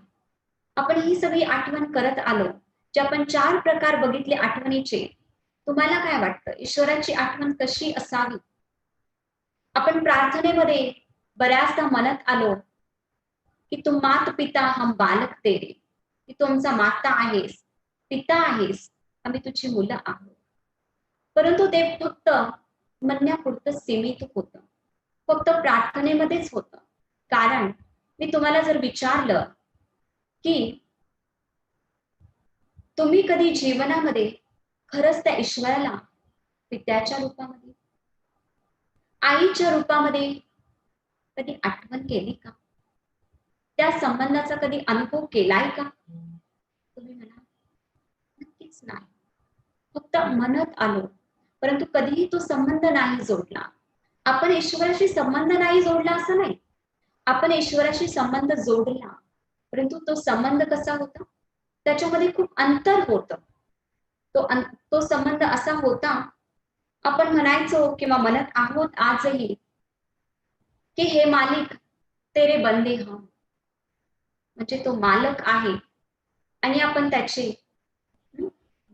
आपण ही सगळी आठवण करत आलो, जे आपण 4 प्रकार बघितले आठवणीचे. तुम्हाला काय वाटतं, ईश्वराची आठवण कशी असावी? आपण प्रार्थनेमध्ये बऱ्याचदा म्हणत आलो की तू मात पिता हम बालक तेरे, की तू आमचा माता आहेस, पिता आहेस, आम्ही तुझी मुलं आहोत. परंतु ते फक्त म्हणण्यापुरतं सीमित होतं, फक्त प्रार्थनेमध्येच होतं. कारण मी तुम्हाला जर विचारलं की तुम्ही कधी जीवनामध्ये खरंच त्या ईश्वराला पित्याच्या रूपामध्ये, आईच्या रूपामध्ये कधी आठवण केली का? त्या संबंधाचा कधी अनुभव केलाय का? तुम्ही म्हणा, नक्कीच नाही. फक्त म्हणत आलो, परंतु कधीही तो संबंध नाही जोडला. आपण ईश्वराशी संबंध नाही जोडला असं नाही, आपण ईश्वराशी संबंध जोडला, परंतु तो संबंध कसा होता? त्याच्यामध्ये खूप अंतर होतं. तो संबंध असा होता, आपण म्हणायचो किंवा म्हणत आहोत आजही की हे मालिक तेरे बंदे हम, म्हणजे तो मालक आहे आणि आपण त्याचे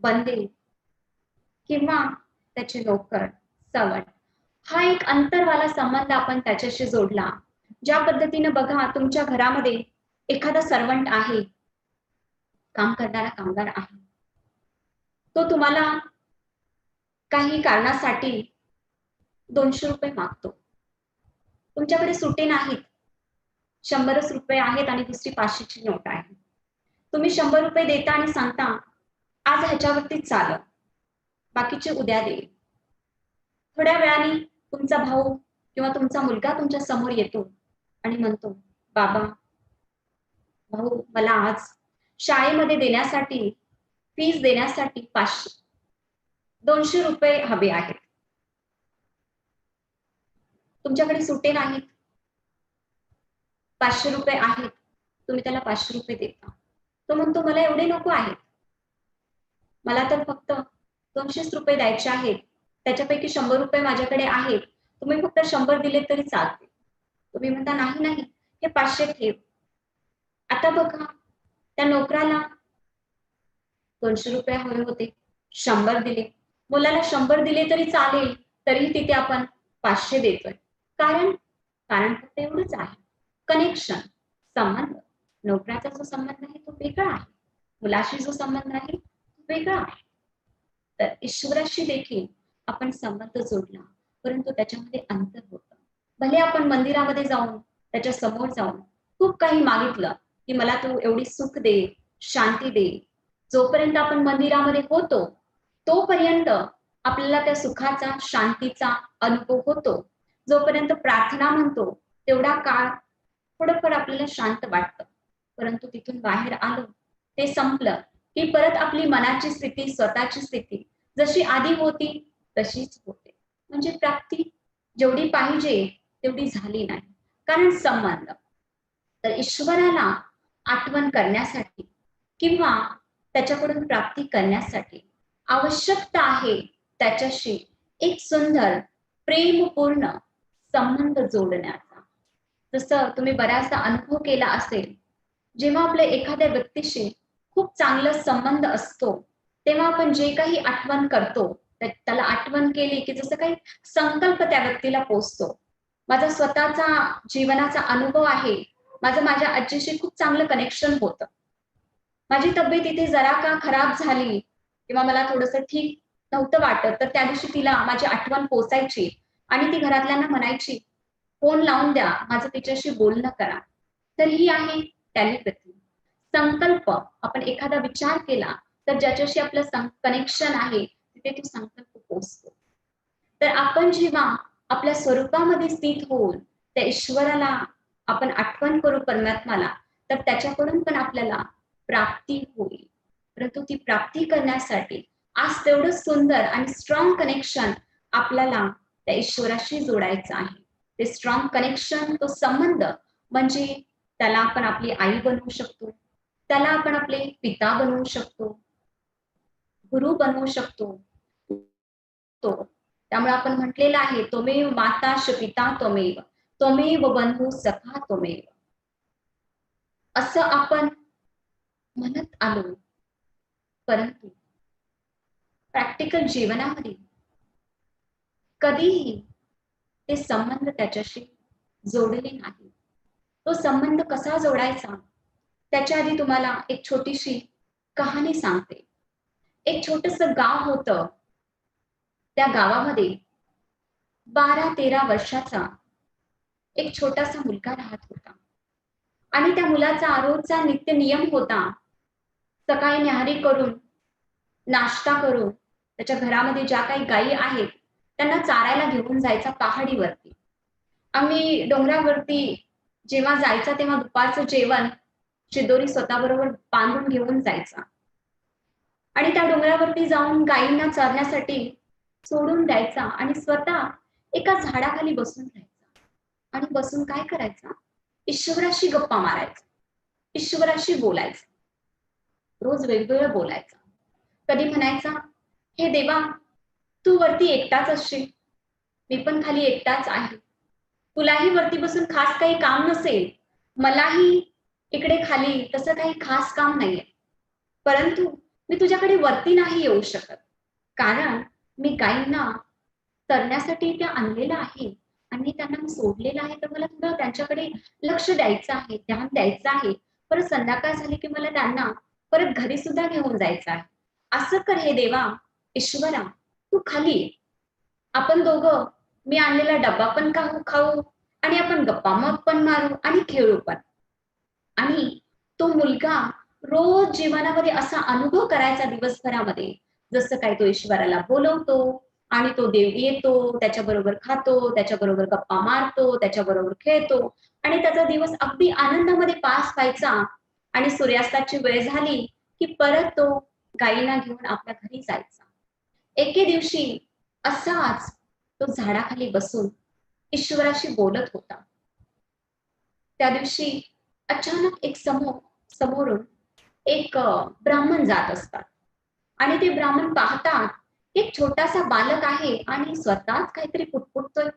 बंदे किंवा त्याचे नोकर, सवड. हा एक अंतरवाला संबंध आपण त्याच्याशी जोडला. ज्या पद्धतीने बघा, तुमच्या घरामध्ये एखादा सर्वंट आहे, काम करणारा कामगार आहे, तो तुम्हाला काही कारणासाठी 200 रुपये मागतो. तुमच्याकडे सुटे नाहीत, 100 रुपये आहेत आणि दुसरी 500ची नोट आहे. तुम्ही 100 रुपये देता आणि सांगता आज ह्याच्यावरती चालव, बाकीचे उद्या दे. थोड्या वेळाने तुमचा भाऊ किंवा तुमचा मुलगा तुमच्या समोर येतो आणि म्हणतो, बाबा, भाऊ, मला आज शाळेमध्ये देण्यासाठी, फीस देण्यासाठी 200 रुपये हवे आहेत. तुमच्याकडे सुटे नाहीत, 500 रुपये आहेत, तुम्ही त्याला 500 रुपये देता. तो म्हणतो, मला एवढे नको आहेत, मला तर फक्त 200 रुपये द्यायचे आहेत, त्याच्यापैकी 100 रुपये माझ्याकडे आहेत, तुम्ही फक्त 100 दिले तरी चालते. तुम्ही म्हणता, नाही नाही, हे 500 ठेव. आता बघा, त्या नोकराला 200 रुपये हवे होते, 100 दिले. मुलाला 100 दिले तरी चालेल, तरी तिथे आपण 500 देतोय. कारण फक्त एवढंच आहे, कनेक्शन, संबंध. नोकराचा जो संबंध आहे तो वेगळा आहे, मुलाशी जो संबंध आहे तो वेगळा आहे. तर ईश्वराशी देखील आपण संबंध जोडला, परंतु त्याच्यामध्ये अंतर होतं. भले आपण मंदिरामध्ये जाऊन, त्याच्या समोर जाऊन खूप काही मागितलं की मला तू एवढी सुख दे, शांती दे, जोपर्यंत आपण मंदिरामध्ये होतो तोपर्यंत आपल्याला त्या सुखाचा, शांतीचा अनुभव होतो. जोपर्यंत प्रार्थना म्हणतो तेवढा काळ थोडंफार आपल्याला शांत वाटतं, परंतु तिथून बाहेर आलो, ते संपलं की परत आपली मनाची स्थिती, स्वतःची स्थिती जशी आधी होती तशीच होते. म्हणजे प्राप्ती जेवढी पाहिजे तेवढी झाली नाही, कारण संबंध. तर ईश्वराला आठवण करण्यासाठी किंवा त्याच्याकडून प्राप्ती करण्यासाठी आवश्यकता आहे त्याच्याशी एक सुंदर प्रेमपूर्ण संबंध जोडण्याचा. जसं तुम्ही बराचसा अनुभव केला असेल, जेव्हा आपल्या एखाद्या व्यक्तीशी खूप चांगला संबंध असतो तेव्हा आपण जे काही आठवण करतो त्याला आठवण केली की जसं काही संकल्प त्या व्यक्तीला पोचतो. माझा स्वतःचा जीवनाचा अनुभव आहे, माझ्या आजीशी खूप चांगलं कनेक्शन होतं. माझी तब्येत इथे जरा का खराब झाली किंवा मला थोडंसं ठीक नव्हतं वाटत तर त्या दिवशी तिला माझी आठवण पोचायची आणि ती घरातल्यांना म्हणायची, फोन लावून द्या, माझं तिच्याशी बोलणं करा. तर ही आहे टेलिपॅथी. संकल्प, आपण एखादा विचार केला तर ज्याच्याशी आपलं कनेक्शन आहे तिथे तो संकल्प पोचतो. तर आपण जेव्हा आपल्या स्वरूपामध्ये स्थित होऊन त्या ईश्वराला आपण आठवण करू परमात्म्याला, तर त्याच्याकडून पण आपल्याला प्राप्ती होईल. परंतु ती प्राप्ती करण्यासाठी आज तेवढं सुंदर आणि स्ट्रॉंग कनेक्शन आपल्याला त्या ईश्वराशी जोडायचं आहे. ते स्ट्रॉंग कनेक्शन, तो संबंध म्हणजे त्याला आपण आपली आई बनवू शकतो, त्याला आपण आपले पिता बनवू शकतो, गुरु बनवू शकतो. त्यामुळे आपण म्हटलेलं आहे, त्वमेव माता च पिता त्वमेव, त्वमेव बंधू सखा त्वमेव. असं आपण म्हणत आलो, परंतु प्रॅक्टिकल जीवनामध्ये कधीही ते संबंध त्याच्याशी जोडले नाही. तो संबंध कसा जोडायचा त्याच्या आधी तुम्हाला एक छोटीशी कहाणी सांगते. एक छोटंसं गाव होतं. त्या गावामध्ये 12-13 वर्षाचा एक छोटासा मुलगा राहत होता आणि त्या मुलाचा रोजचा नित्य नियम होता, सकाळी न्याहारी करून नाश्ता करून त्याच्या घरामध्ये ज्या काही गायी आहेत त्यांना चारायला घेऊन जायचा पहाडीवरती. आम्ही डोंगरावरती जेव्हा जायचा तेव्हा दुपारचं जेवण शिदोरी स्वतःबरोबर बांधून घेऊन जायचा आणि त्या डोंगरावरती जाऊन गायींना चरण्यासाठी सोडून द्यायचा आणि स्वतः एका झाडाखाली बसून राहायचा आणि बसून काय करायचा, ईश्वराशी गप्पा मारायचा, ईश्वराशी बोलायचं. रोज वेगवेगळं बोलायचं. कधी म्हणायचा, हे देवा, तू वरती एकटाच असशील, मी पण खाली एकटाच आहे, तुलाही वरती बसून खास काही काम नसेल, मलाही इकडे खाली तसं काही खास काम नाहीये, परंतु मी तुझ्याकडे वरती नाही येऊ शकत कारण मी गायींना चरण्यासाठी त्या आणलेलं आहे आणि त्यांना मी सोडलेलं आहे, तर मला थोडं त्यांच्याकडे लक्ष द्यायचं आहे, ध्यान द्यायचं आहे. परत संध्याकाळ झाली की मला त्यांना परत घरी सुद्धा घेऊन जायचं आहे. असं कर हे देवा, ईश्वरा, तू खाली ये, आपण दोघं मी आणलेला डब्बा पण खाऊ आणि आपण गप्पा मग पण मारू आणि खेळू पण. आणि तो मुलगा रोज जीवनामध्ये असा अनुभव करायचा दिवसभरामध्ये, जसं काय तो ईश्वराला बोलवतो आणि तो देव येतो, त्याच्याबरोबर खातो, त्याच्याबरोबर गप्पा मारतो, त्याच्याबरोबर खेळतो आणि त्याचा दिवस अगदी आनंदामध्ये पास व्हायचा. आणि सूर्यास्ताची वेळ झाली की परत तो गायीला घेऊन आपल्या घरी जायचा. एके दिवशी असाच तो झाडाखाली बसून ईश्वराशी बोलत होता. त्या दिवशी अचानक एक समोरून एक ब्राह्मण जात असतात आणि ते ब्राह्मण पाहतात, एक छोटासा बालक आहे आणि स्वतःच काहीतरी पुटपुटतोय,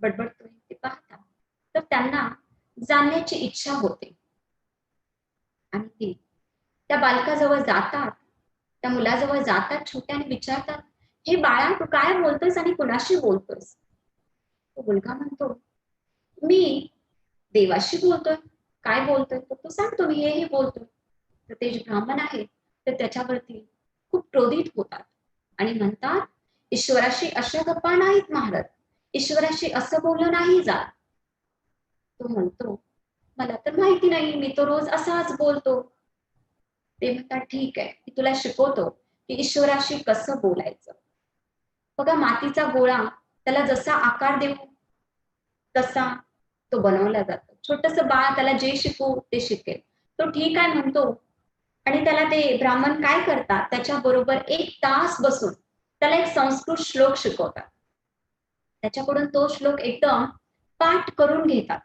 बडबडतोय, ते पाहतात. तर त्यांना जाणण्याची इच्छा होते आणि ते त्या बालकाजवळ जातात, त्या मुलाजवळ जातात छोट्याने विचारतात, हे बाळा, तू काय बोलतोयस आणि कुणाशी बोलतोयस? तो मुलगा म्हणतो, मी देवाशी बोलतोय. काय बोलतोय? तर तो सांगतो, मी हे बोलतोय. तर ते जे ब्राह्मण आहे तर त्याच्यावरती खूप क्रोधित होतात आणि म्हणतात, ईश्वराशी अशा गप्पा नाहीत मारत, ईश्वराशी असं बोललं नाही जात. तो म्हणतो, मला तर माहिती नाही, मी तो रोज असाच बोलतो. ते म्हणतात, ठीक आहे, मी तुला शिकवतो की ईश्वराशी कसं बोलायचं. बघा, मातीचा गोळा त्याला जसा आकार देऊ तसा तो बनवला जातो. छोटस बाळ, त्याला जे शिकवू ते शिकेल. तो ठीक आहे म्हणतो आणि त्याला ते ब्राह्मण काय करतात, त्याच्या बरोबर 1 तास बसून त्याला एक संस्कृत श्लोक शिकवतात. त्याच्याकडून तो श्लोक एकदम पाठ करून घेतात,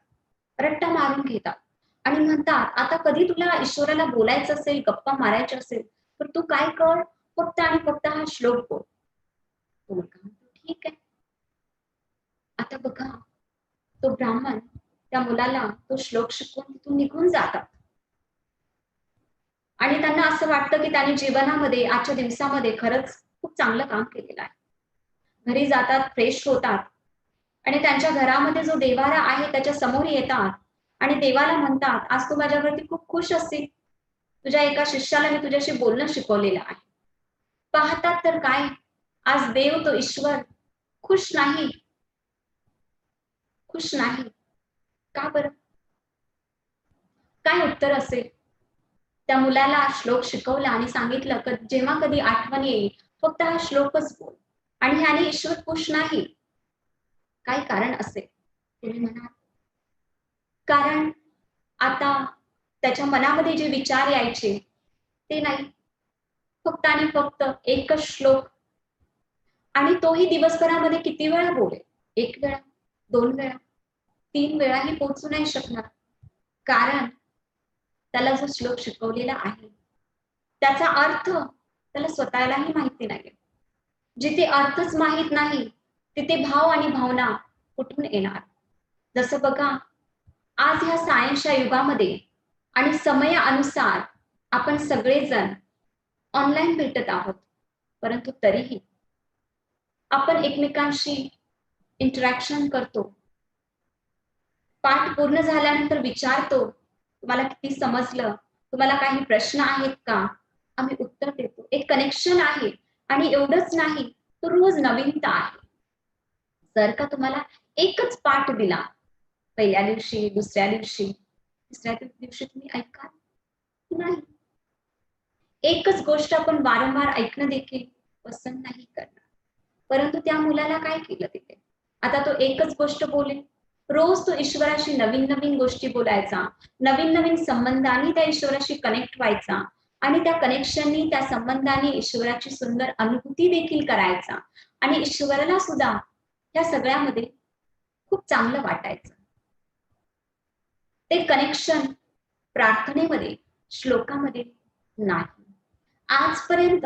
रट्टा मारून घेतात आणि म्हणतात, आता कधी तुला ईश्वराला बोलायचं असेल, गप्पा मारायच्या असेल तर तू काय कर, फक्त आणि फक्त हा श्लोक बोल. तो मुलगा म्हणतो ठीक आहे. आता बघा, तो ब्राह्मण त्या मुलाला तो श्लोक शिकवून तिथून निघून जातात. आणि त्यांना असं वाटतं की त्यांनी जीवनामध्ये आजच्या दिवसामध्ये खरंच खूप चांगलं काम केलेलं आहे. घरी जातात, फ्रेश होतात आणि त्यांच्या घरामध्ये जो देवारा आहे त्याच्या समोर येतात आणि देवाला म्हणतात, आज तू माझ्यावरती खूप खुश असशील. तुझ्या एका शिष्याला मी तुझ्याशी बोलणं शिकवलेलं आहे. पाहतात तर काय, आज देव तो ईश्वर खुश नाही. खुश नाही का बरं? काय उत्तर असेल? त्या मुलाला श्लोक शिकवला आणि सांगितलं की जेव्हा कधी आठवण येईल फक्त हा श्लोकच बोल आणि ह्याने ईश्वर खुश नाही. काय कारण असेल? तुम्ही म्हणाल, कारण आता त्याच्या मनामध्ये जे विचार यायचे ते नाही, फक्त आणि फक्त एकच श्लोक. आणि तोही दिवसभरामध्ये किती वेळा बोलेल? 1 वेळा, 2 वेळा, 3 वेळाही पोहोचू नाही शकणार. कारण त्याला जो श्लोक शिकवलेला आहे त्याचा अर्थ त्याला स्वतःलाही माहिती नाही. जिथे अर्थच माहित नाही तिथे भाव आणि भावना कुठून येणार? जसं बघा, आज ह्या सायन्सच्या युगामध्ये आणि समयानुसार आपण सगळेजण ऑनलाईन भेटत आहोत, परंतु तरीही आपण एकमेकांशी इंटरॅक्शन करतो. पाठ पूर्ण झाल्यानंतर विचारतो, तुम्हाला किती समजलं? तुम्हाला काही प्रश्न आहेत का? आम्ही उत्तर देतो. एक कनेक्शन आहे. आणि एवढंच नाही, तो रोज नवीनता आहे. जर का तुम्हाला एकच पाठ दिला, पहिल्या दिवशी, दुसऱ्या दिवशी, तिसऱ्या दिवशी तुम्ही ऐकाल नाही. एकच गोष्ट आपण वारंवार ऐकणं देखील पसंत नाही करणार. परंतु त्या मुलाला काय केलं तिथे? आता तो एकच गोष्ट बोलेल. रोज तो ईश्वराशी नवीन नवीन गोष्टी बोलायचा, नवीन नवीन संबंधांनी त्या ईश्वराशी कनेक्ट व्हायचा आणि त्या कनेक्शननी, त्या संबंधाने ईश्वराची सुंदर अनुभूती देखील करायचा आणि ईश्वराला सुद्धा या सगळ्यामध्ये खूप चांगलं वाटायचं. ते कनेक्शन प्रार्थनेमध्ये, श्लोकामध्ये नाही. आजपर्यंत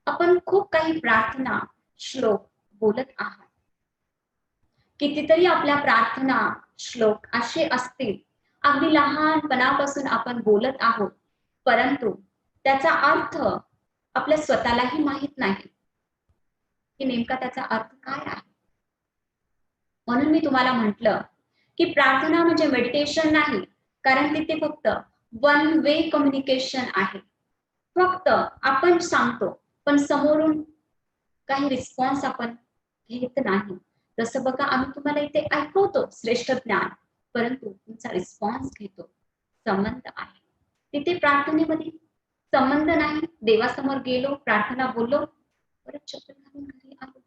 आपण खूप काही प्रार्थना, श्लोक बोलत आहात. कितीतरी आपल्या प्रार्थना, श्लोक असे असतील, अगदी लहानपणापासून आपण बोलत आहोत, परंतु त्याचा अर्थ आपल्या स्वतःलाही माहित नाही की नेमका त्याचा अर्थ काय आहे. म्हणून मी तुम्हाला म्हटलं की प्रार्थना म्हणजे मेडिटेशन नाही, कारण तिथे फक्त वन वे कम्युनिकेशन आहे. फक्त आपण सांगतो पण समोरून काही रिस्पॉन्स आपण घेत नाही. जसं बघा, आम्ही तुम्हाला इथे ऐकवतो श्रेष्ठ ज्ञान, परंतु तुमचा रिस्पॉन्स घेतो. संबंध आहे तिथे. प्रार्थनेमध्ये संबंध नाही. देवासमोर गेलो, प्रार्थना बोललो, परत चक्कर घालून घरी आलो.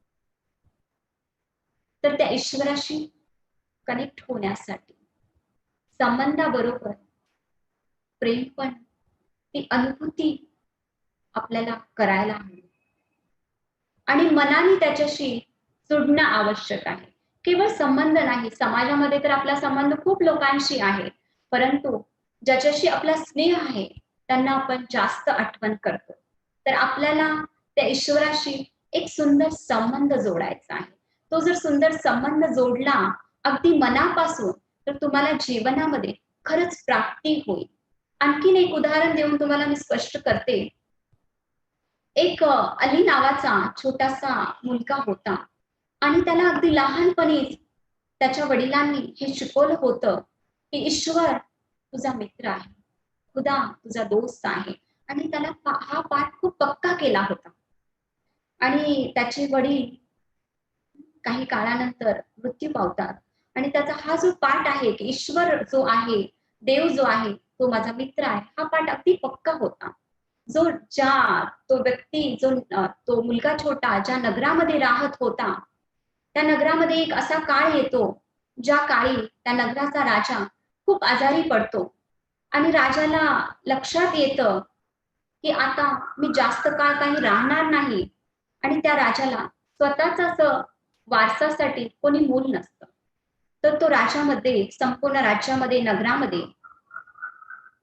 तर त्या ईश्वराशी कनेक्ट होण्यासाठी संबंधाबरोबर प्रेम पण, ती अनुभूती आपल्याला करायला हवी आणि मनाने त्याच्याशी जुडणं आवश्यक आहे. केवळ संबंध नाही, समाजामध्ये तर आपला संबंध खूप लोकांशी आहे, परंतु ज्याच्याशी आपला स्नेह आहे त्यांना आपण जास्त आठवण करतो. तर आपल्याला त्या ईश्वराशी एक सुंदर संबंध जोडायचा आहे. तो जर सुंदर संबंध जोडला अगदी मनापासून, तर तुम्हाला जीवनामध्ये खरंच प्राप्ती होईल. आणखीन एक उदाहरण देऊन तुम्हाला मी स्पष्ट करते. एक अली नावाचा छोटासा मुलगा होता आणि त्याला अगदी लहानपणीच त्याच्या वडिलांनी हे शिकवलं होतं की ईश्वर तुझा मित्र आहे, खुदा तुझा दोस्त आहे. आणि त्याला हा पाठ खूप पक्का केला होता. आणि त्याचे वडील काही काळानंतर मृत्यू पावतात आणि त्याचा हा जो पाठ आहे की ईश्वर जो आहे, देव जो आहे तो माझा मित्र आहे, हा पाठ अगदी पक्का होता. तो व्यक्ती, तो मुलगा छोटा ज्या नगरामध्ये राहत होता, त्या नगरामध्ये एक असा काळ येतो ज्या काळी त्या नगराचा राजा खूप आजारी पडतो आणि राजाला लक्षात येतं की आता मी जास्त काळ काही राहणार नाही आणि त्या राजाला स्वतःच वारसासाठी कोणी मूल नसतं. तर तो राजामध्ये, संपूर्ण राज्यामध्ये, नगरामध्ये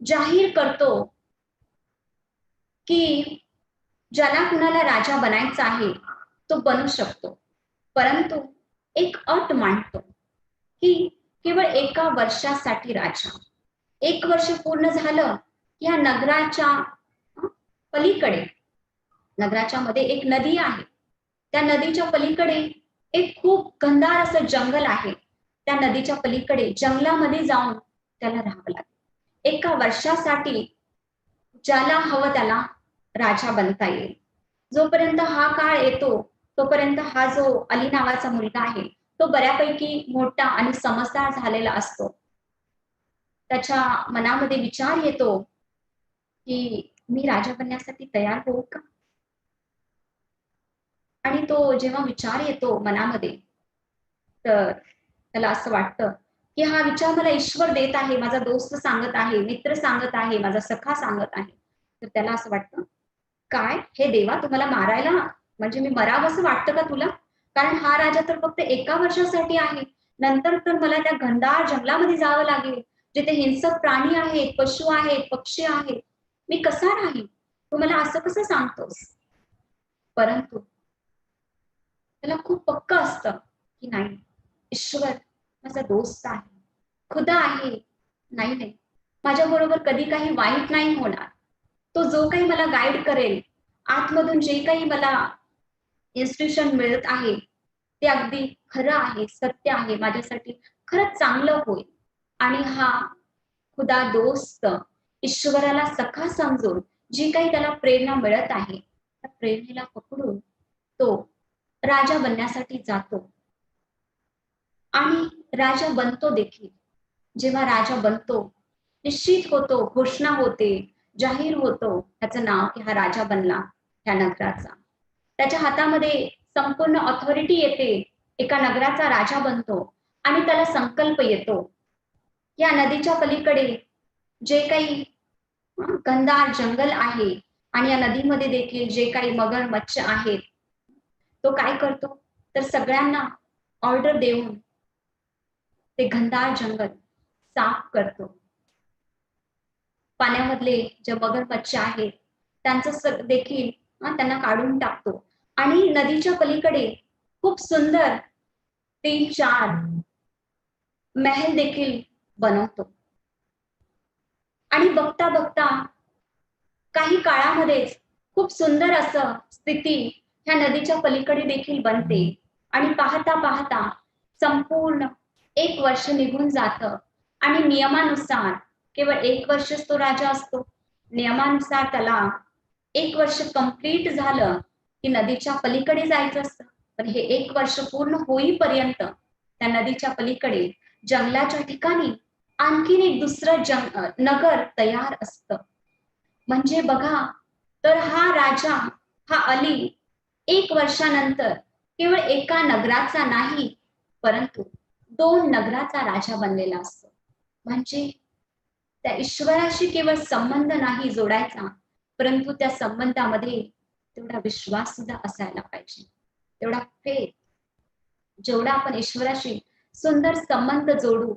जाहीर करतो की ज्याला कुणाला राजा बनायचा आहे तो बनू शकतो, परंतु एक अट मांडतो की केवळ एका वर्षासाठी राजा. 1 वर्ष पूर्ण झालं या नगराच्या पलीकडे, नगराच्या मध्ये एक नदी आहे, त्या नदीच्या पलीकडे एक खूप घनदार असं जंगल आहे. त्या नदीच्या पलीकडे जंगलामध्ये जाऊन त्याला राहावं लागेल. 1 वर्षासाठी ज्याला हवं त्याला राजा बनता येईल. जोपर्यंत हा काळ येतो तोपर्यंत हा जो अली नावाचा मुलगा आहे तो बऱ्यापैकी मोठा आणि समजदार झालेला असतो. त्याच्या मनामध्ये विचार येतो की मी राजा बनण्यासाठी तयार होऊ का? आणि तो जेव्हा विचार येतो मनामध्ये, तर त्याला असं वाटतं की हा विचार मला ईश्वर देत आहे, माझा दोस्त सांगत आहे, मित्र सांगत आहे, माझा सखा सांगत आहे. तर त्याला असं वाटतं, काय हे देवा, तुम्हाला मारायला म्हणजे मी मरावं असं वाटतं का तुला? कारण हा राजा तर फक्त 1 वर्षासाठी आहे, नंतर तर मला त्या घनदार जंगलामध्ये जावं लागेल, जिथे हिंसक प्राणी आहेत, पशु आहेत, पक्षी आहेत. मी कसा राहील? तू मला असं कसं सांगतोस? परंतु त्याला खूप पक्क असतं की नाही, ईश्वर माझा दोस्त आहे, खुदा आहे. नाही नाही, माझ्या बरोबर कधी काही वाईट नाही होणार. तो जो काही मला गाईड करेल, आतमधून जे काही मला इन्स्ट्रक्शन मिळत आहे ते अगदी खरं आहे, सत्य आहे, माझ्यासाठी खरंच चांगलं होईल. आणि हा खुदा दोस्त ईश्वराला सखा समजून जी काही त्याला प्रेरणा मिळत आहे त्या प्रेरणेला पकडून तो राजा बनण्यासाठी जातो आणि राजा बनतो देखील. जेव्हा राजा बनतो, निश्चित होतो, घोषणा होते, जाहीर होतो त्याचं नाव की हा राजा बनला त्या नगराचा. त्याच्या हातामध्ये संपूर्ण ऑथॉरिटी येते, एका नगराचा राजा बनतो आणि त्याला संकल्प येतो, या नदीच्या पलीकडे जे काही घनदार जंगल आहे आणि या नदीमध्ये देखील जे काही मगरमच्छ आहेत, तो काय करतो तर सगळ्यांना ऑर्डर देऊन ते घनदार जंगल साफ करतो. पाण्यामधले जे मगरमच्छ आहेत त्यांचं देखील त्यांना काढून टाकतो आणि नदीच्या पलीकडे खूप सुंदर 3-4 महल देखील बनवतो. आणि बघता बघता काही काळामध्येच खूप सुंदर असं स्थिती ह्या नदीच्या पलीकडे देखील बनते. आणि पाहता पाहता संपूर्ण 1 वर्ष निघून जातं आणि नियमानुसार केवळ 1 वर्षच तो राजा असतो. नियमानुसार त्याला 1 वर्ष कंप्लीट झालं की नदीच्या पलीकडे जायचं असतं. पण हे 1 वर्ष पूर्ण होईपर्यंत त्या नदीच्या पलीकडे जंगलाच्या ठिकाणी आणखीन एक दुसरं नगर तयार असतं. म्हणजे बघा, तर हा राजा, हा अली 1 वर्षानंतर केवळ एका नगराचा नाही, परंतु 2 नगराचा राजा बनलेला असतो. म्हणजे त्या ईश्वराशी केवळ संबंध नाही जोडायचा, परंतु त्या संबंधामध्ये तेवढा विश्वास सुद्धा असायला पाहिजे, तेवढा फेथ. जेवढा आपण ईश्वराशी सुंदर संबंध जोडू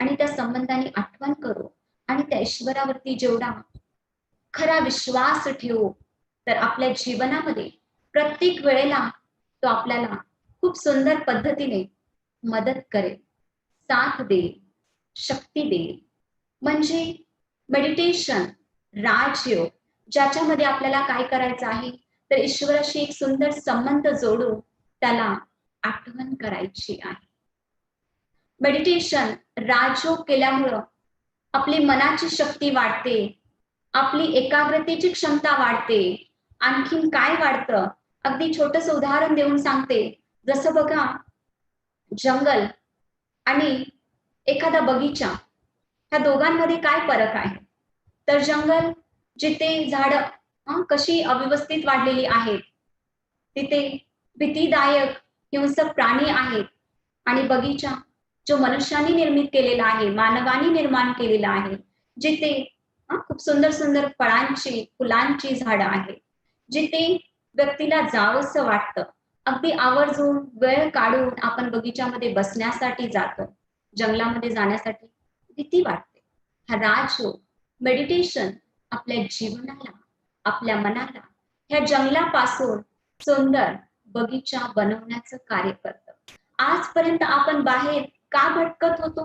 आणि त्या संबंधाने आठवण करू आणि त्या ईश्वरावरती जेवढा खरा विश्वास ठेवू, तर आपल्या जीवनामध्ये प्रत्येक वेळेला तो आपल्याला खूप सुंदर पद्धतीने मदत करेल, साथ देईल, शक्ती देईल. म्हणजे मेडिटेशन, राजयोग, ज्याच्यामध्ये आपल्याला काय करायचं आहे तर ईश्वराशी एक सुंदर संबंध जोडून त्याला आठवण करायची आहे. मेडिटेशन, राजयोग केल्यामुळं आपली मनाची शक्ती वाढते, आपली एकाग्रतेची क्षमता वाढते. आणखीन काय वाढतं, अगदी छोटंसं उदाहरण देऊन सांगते. जसं बघा, जंगल आणि एखादा बगीचा, ह्या दोघांमध्ये काय फरक आहे तर जंगल जिथे झाडं कशी अव्यवस्थित वाढलेली आहेत, तिथे भीतीदायक हिंसक प्राणी आहेत. आणि बगीचा जो मनुष्याने निर्मित केलेला आहे, मानवाने निर्माण केलेला आहे, जिथे खूप सुंदर सुंदर फळांची, फुलांची झाडं आहेत, जिथे व्यक्तीला जावंसं वाटतं. अगदी आवर्जून वेळ काढून आपण बगीच्यामध्ये बसण्यासाठी जातो, जंगलामध्ये जाण्यासाठी भीती वाटते. हा राजयोग, मेडिटेशन आपल्या जीवनाला, आपल्या मनाला ह्या जंगलापासून सुंदर बगीचा बनवण्याचं कार्य करतं. आजपर्यंत आपण बाहेर का भटकत होतो?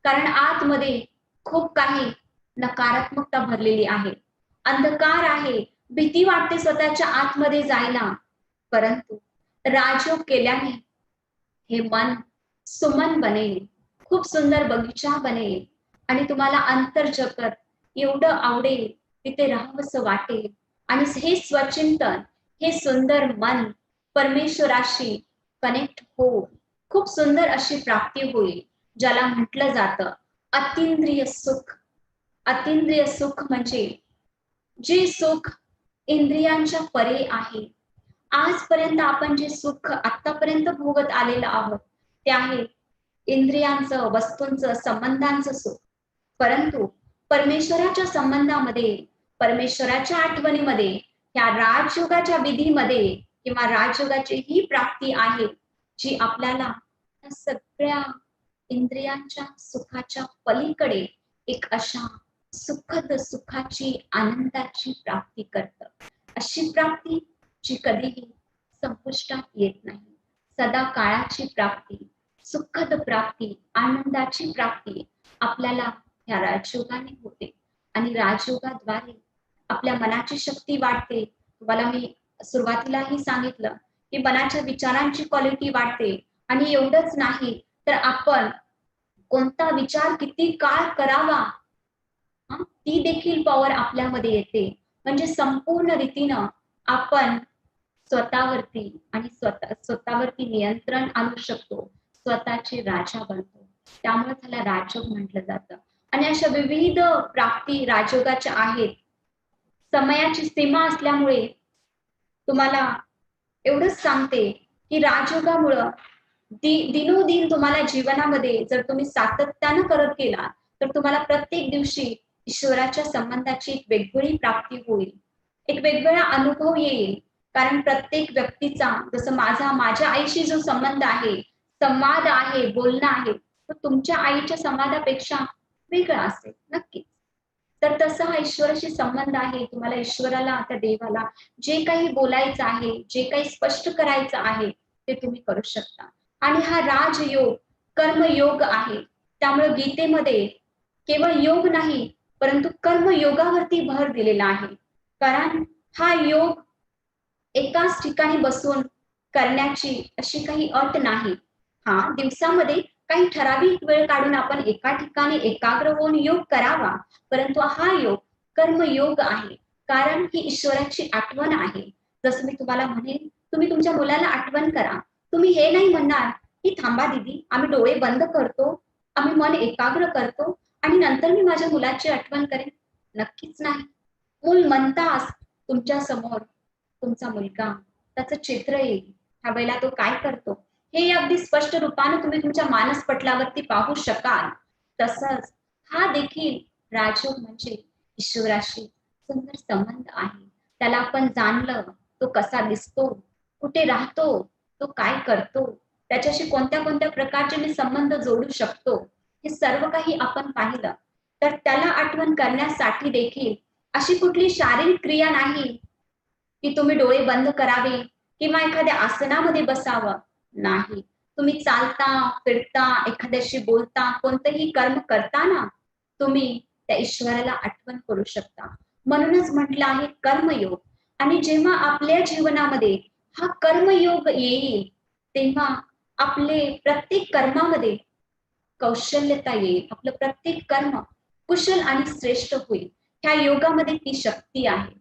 कारण आतमध्ये खूप काही नकारात्मकता भरलेली आहे, अंधकार आहे, भीती वाटते स्वतःच्या आतमध्ये जायला. परंतु राजयोग केल्याने हे मन सुमन बनेल, खूप सुंदर बगीचा बनेल आणि तुम्हाला अंतर्जगत एवढं आवडेल, तिथे राहावंसं वाटेल. आणि हे स्वचिंतन, हे सुंदर मन परमेश्वराशी कनेक्ट होऊन खूप सुंदर अशी प्राप्ती होईल, ज्याला म्हटलं जातं अतींद्रिय सुख. अतींद्रिय सुख म्हणजे जे सुख इंद्रियांच्या परे आहे. आजपर्यंत आपण जे सुख आतापर्यंत भोगत आलेलं आहोत ते आहे इंद्रियांचं, वस्तूंचं, संबंधांचं सुख. परंतु परमेश्वराच्या संबंधामध्ये, परमेश्वराच्या आठवणीमध्ये, ह्या राजयोगाच्या विधीमध्ये किंवा राजयोगाची ही प्राप्ती आहे जी आपल्याला सगळ्या इंद्रियांच्या सुखाच्या पलीकडे एक अशा सुखद सुखाची, आनंदाची प्राप्ती करतं. अशी प्राप्ती जी कधीही संपुष्टात येत नाही. सदा काळाची प्राप्ती, सुखद प्राप्ती, आनंदाची प्राप्ती आपल्याला या राजयोगाने होते. आणि राजयोगाद्वारे आपल्या मनाची शक्ती वाढते. तुम्हाला मी सुरुवातीलाही सांगितलं की मनाच्या विचारांची क्वालिटी वाढते. आणि एवढंच नाही तर आपण कोणता विचार किती काळ करावा ती देखील पॉवर आपल्यामध्ये येते. म्हणजे संपूर्ण रीतीनं आपण स्वतःवरती आणि स्वतःवरती नियंत्रण आणू शकतो, स्वतःचे राजा बनतो. त्यामुळे त्याला राजयोग म्हटलं जातं. आणि अशा विविध प्राप्ती राजयोगाच्या आहेत. समयाची सीमा असल्यामुळे तुम्हाला एवढंच सांगते की राजयोगामुळं दिनोदिन तुम्हाला जीवनामध्ये जर तुम्ही सातत्यानं करत गेला तर तुम्हाला प्रत्येक दिवशी ईश्वराच्या संबंधाची एक वेगवेगळी प्राप्ती होईल, एक वेगवेगळा अनुभव येईल. कारण प्रत्येक व्यक्तीचा, जसं माझ्या आईशी जो संबंध आहे, संवाद आहे, बोलणं आहे, तो तुमच्या आईच्या संवादापेक्षा वेगळा असेल नक्कीच. तर तसा हा ईश्वराशी संबंध आहे. तुम्हाला ईश्वराला, त्या देवाला जे काही बोलायचं आहे, जे काही स्पष्ट करायचं आहे ते तुम्ही करू शकता. आणि हा राजयोग कर्मयोग आहे. त्यामुळे गीतेमध्ये केवळ योग नाही परंतु कर्मयोगावरती भर दिलेला आहे. कारण हा योग एकाच ठिकाणी बसून करण्याची अशी काही अट नाही. हा दिवसामध्ये काही ठराविक वेळ काढून आपण एका ठिकाणी एकाग्र होऊन योग करावा. परंतु हा योग कर्मयोग आहे. कारण ही ईश्वराची आठवण आहे. जसं मी तुम्हाला म्हणेन, तुम्ही तुमच्या मुलाला आठवण करा. तुम्ही हे नाही म्हणणार की थांबा दीदी, आम्ही डोळे बंद करतो, आम्ही मन एकाग्र करतो आणि नंतर मी माझ्या मुलाची आठवण करेन. नक्कीच नाही. मूल म्हणतास तुमच्या समोर तुमचा मुलगा, त्याचं चित्र येईल. ह्या वेळेला तो काय करतो हे अगदी स्पष्ट रूपाने तुम्ही तुमच्या मानस पटलावरती पाहू शकाल. तसंच हा देखील राजयोग म्हणजे ईश्वराशी सुंदर संबंध आहे. त्याला आपण जाणलं, तो कसा दिसतो, कुठे राहतो, तो काय करतो, त्याच्याशी कोणत्या कोणत्या प्रकारचे मी संबंध जोडू शकतो, हे सर्व काही आपण पाहिलं. तर त्याला आठवण करण्यासाठी देखील अशी कुठली शारीरिक क्रिया नाही की तुम्ही डोळे बंद करावे किंवा एखाद्या आसनामध्ये बसावं. नाही, तुम्ही चालता, फिरता, एखाद्याशी बोलता, कोणतंही कर्म करताना तुम्ही त्या ईश्वराला आठवण करू शकता. म्हणूनच म्हटलं आहे कर्मयोग. आणि जेव्हा आपल्या जीवनामध्ये हा कर्मयोग येईल तेव्हा आपले प्रत्येक कर्मामध्ये कौशल्यता येईल. आपलं प्रत्येक कर्म कुशल आणि श्रेष्ठ होईल. ह्या योगामध्ये ती शक्ती आहे.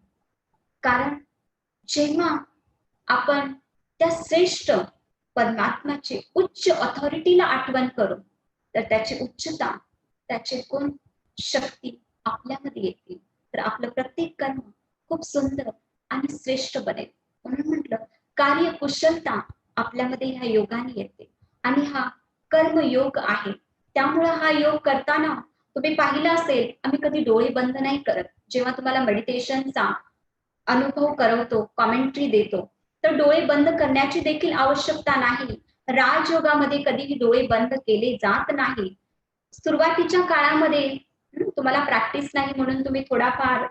कारण जेव्हा आपण त्या श्रेष्ठ परमात्माची उच्च ऑथॉरिटीला आठवण करू तर त्याची उच्चता, त्याचे गुण, शक्ती आपल्यामध्ये येतील. तर आपलं प्रत्येक कर्म खूप सुंदर आणि श्रेष्ठ बनेल. म्हणून म्हटलं कार्यकुशलता आपल्यामध्ये ह्या योगाने येते. आणि हा कर्मयोग आहे. त्यामुळे हा योग करताना तुम्ही पाहिलं असेल, आम्ही कधी डोळे बंद नाही करत. जेव्हा तुम्हाला मेडिटेशनचा अनुभव करवतो, कॉमेंट्री देतो, तर डोळे बंद करण्याची देखील आवश्यकता नाही. राजयोगामध्ये कधीही डोळे बंद केले जात नाही. सुरुवातीच्या काळामध्ये तुम्हाला प्रॅक्टिस नाही म्हणून तुम्ही थोडाफार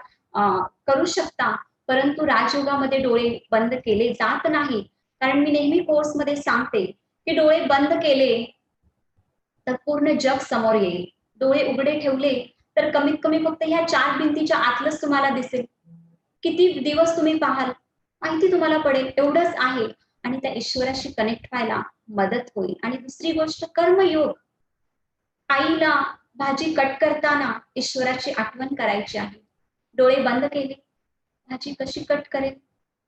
करू शकता. परंतु राजयोगामध्ये डोळे बंद केले जात नाही. कारण मी नेहमी कोर्समध्ये सांगते की डोळे बंद केले तर पूर्ण जग समोर येईल. डोळे उघडे ठेवले तर कमीत कमी फक्त ह्या 4 भिंतीच्या आतलंच तुम्हाला दिसेल. किती दिवस तुम्ही पाहाल माहिती तुम्हाला पडेल. एवढंच आहे. आणि त्या ईश्वराशी कनेक्ट व्हायला मदत होईल. आणि दुसरी गोष्ट कर्मयोग. आईला भाजी कट करताना ईश्वराची आठवण करायची आहे. डोळे बंद केले, भाजी कशी कट करेल,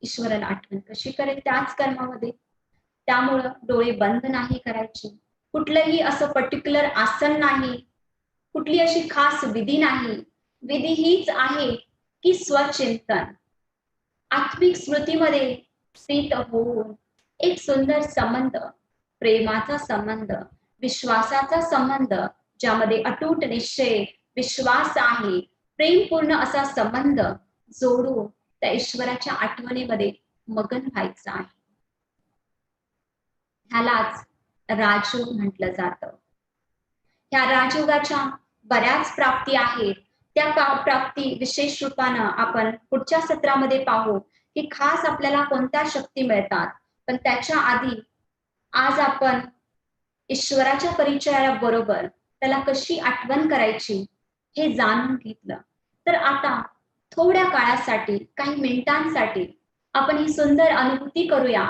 ईश्वराला आठवण कशी करेल त्याच कर्मामध्ये. त्यामुळं डोळे बंद नाही करायचे. कुठलंही असं पर्टिक्युलर आसन नाही, कुठली अशी खास विधी नाही. विधी हीच आहे की स्वचिंतन, आत्मिक स्मृतीमध्ये स्थित होऊन एक सुंदर संबंध, प्रेमाचा संबंध, विश्वासाचा संबंध, ज्यामध्ये अटूट निश्चय, विश्वास आहे, प्रेमपूर्ण असा संबंध जोडून त्या ईश्वराच्या आठवणीमध्ये मगन व्हायचं आहे. ह्यालाच राजयोग म्हटलं जातं. ह्या राजयोगाच्या बऱ्याच प्राप्ती आहेत. त्या प्राप्ती विशेष रूपानं आपण पुढच्या सत्रामध्ये पाहू की खास आपल्याला कोणत्या शक्ती मिळतात. पण त्याच्या आधी आज आपण ईश्वराच्या परिचयाबरोबर त्याला कशी आठवण करायची हे जाणून घेतलं. तर आता थोड्या काळासाठी, काही मिनिटांसाठी आपण ही सुंदर अनुभूती करूया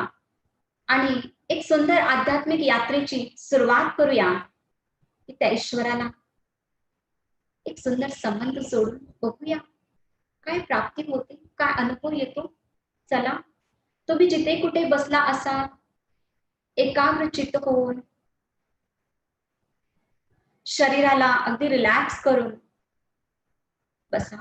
आणि एक सुंदर आध्यात्मिक यात्रेची सुरुवात करूया की त्या ईश्वराला एक सुंदर संबंध जोडून बघूया काय प्राप्ती होते, काय अनुभव येतो. चला, तुम्ही जिथे कुठे बसला असाल एकाग्र चित्त होऊन शरीराला अगदी रिलॅक्स करून बसा.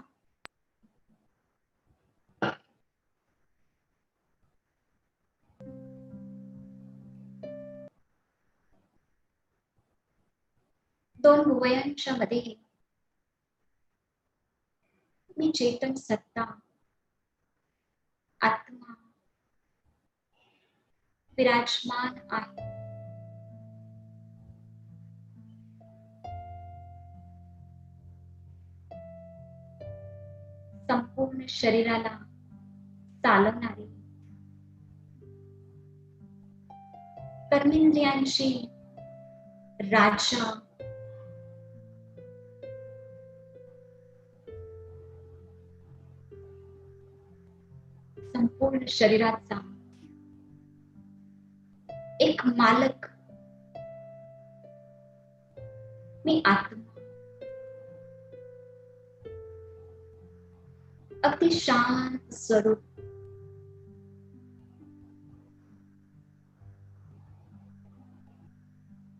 दोन भुवयांच्या मध्ये मी चेतन सत्ता, आत्मा विराजमान आहे. संपूर्ण शरीराला चालवणारी, कर्मेंद्रियांची राजा, संपूर्ण शरीराचा एक मालक मी आत्मा. अगदी शांत स्वरूप,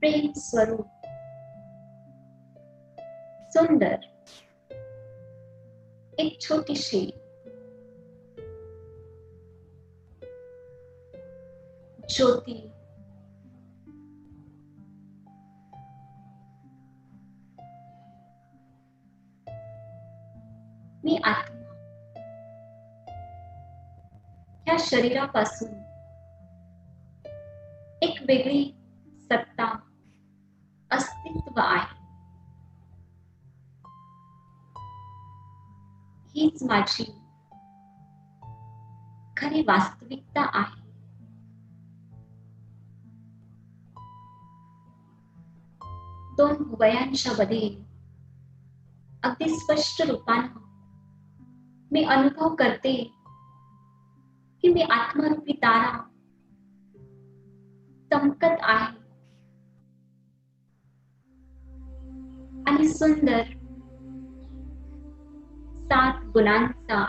प्रेम स्वरूप, सुंदर एक छोटीशी ज्योती, मी आत्मा. ह्या शरीरापासून एक वेगळी सत्ता, अस्तित्व आहे. हीच माझी खरी वास्तविकता आहे. दोन भुवयांच्या मध्ये अगदी स्पष्ट रूपानं मी अनुभव करते की मी आत्मरूपी तारा चमकत आहे आणि सुंदर 7 गुणांचा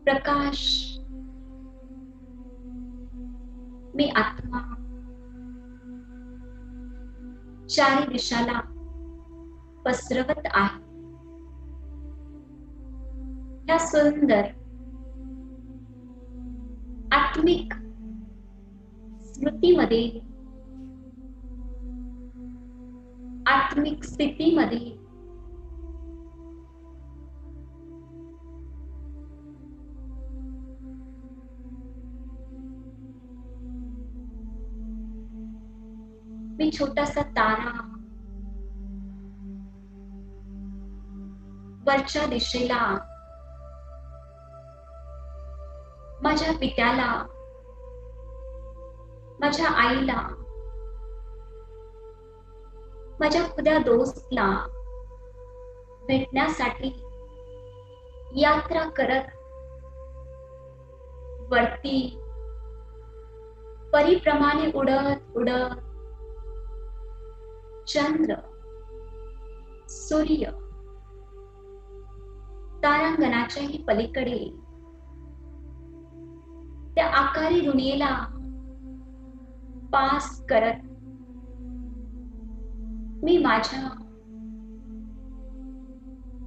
प्रकाश मी आत्मा चारी दिशाला पसरवत आहे. या सुंदर आत्मिक स्मृतीमध्ये, आत्मिक स्थितीमध्ये मी छोटासा तारा वरच्या दिशेला माझ्या पित्याला, माझ्या आईला, माझ्या खुद्या दोस्तला भेटण्यासाठी यात्रा करत वरती परीप्रमाणे उडत उडत चंद्र, सूर्य, तारांगणाच्याही पलीकडे त्या आकारी दुनियेला पास करत मी माझ्या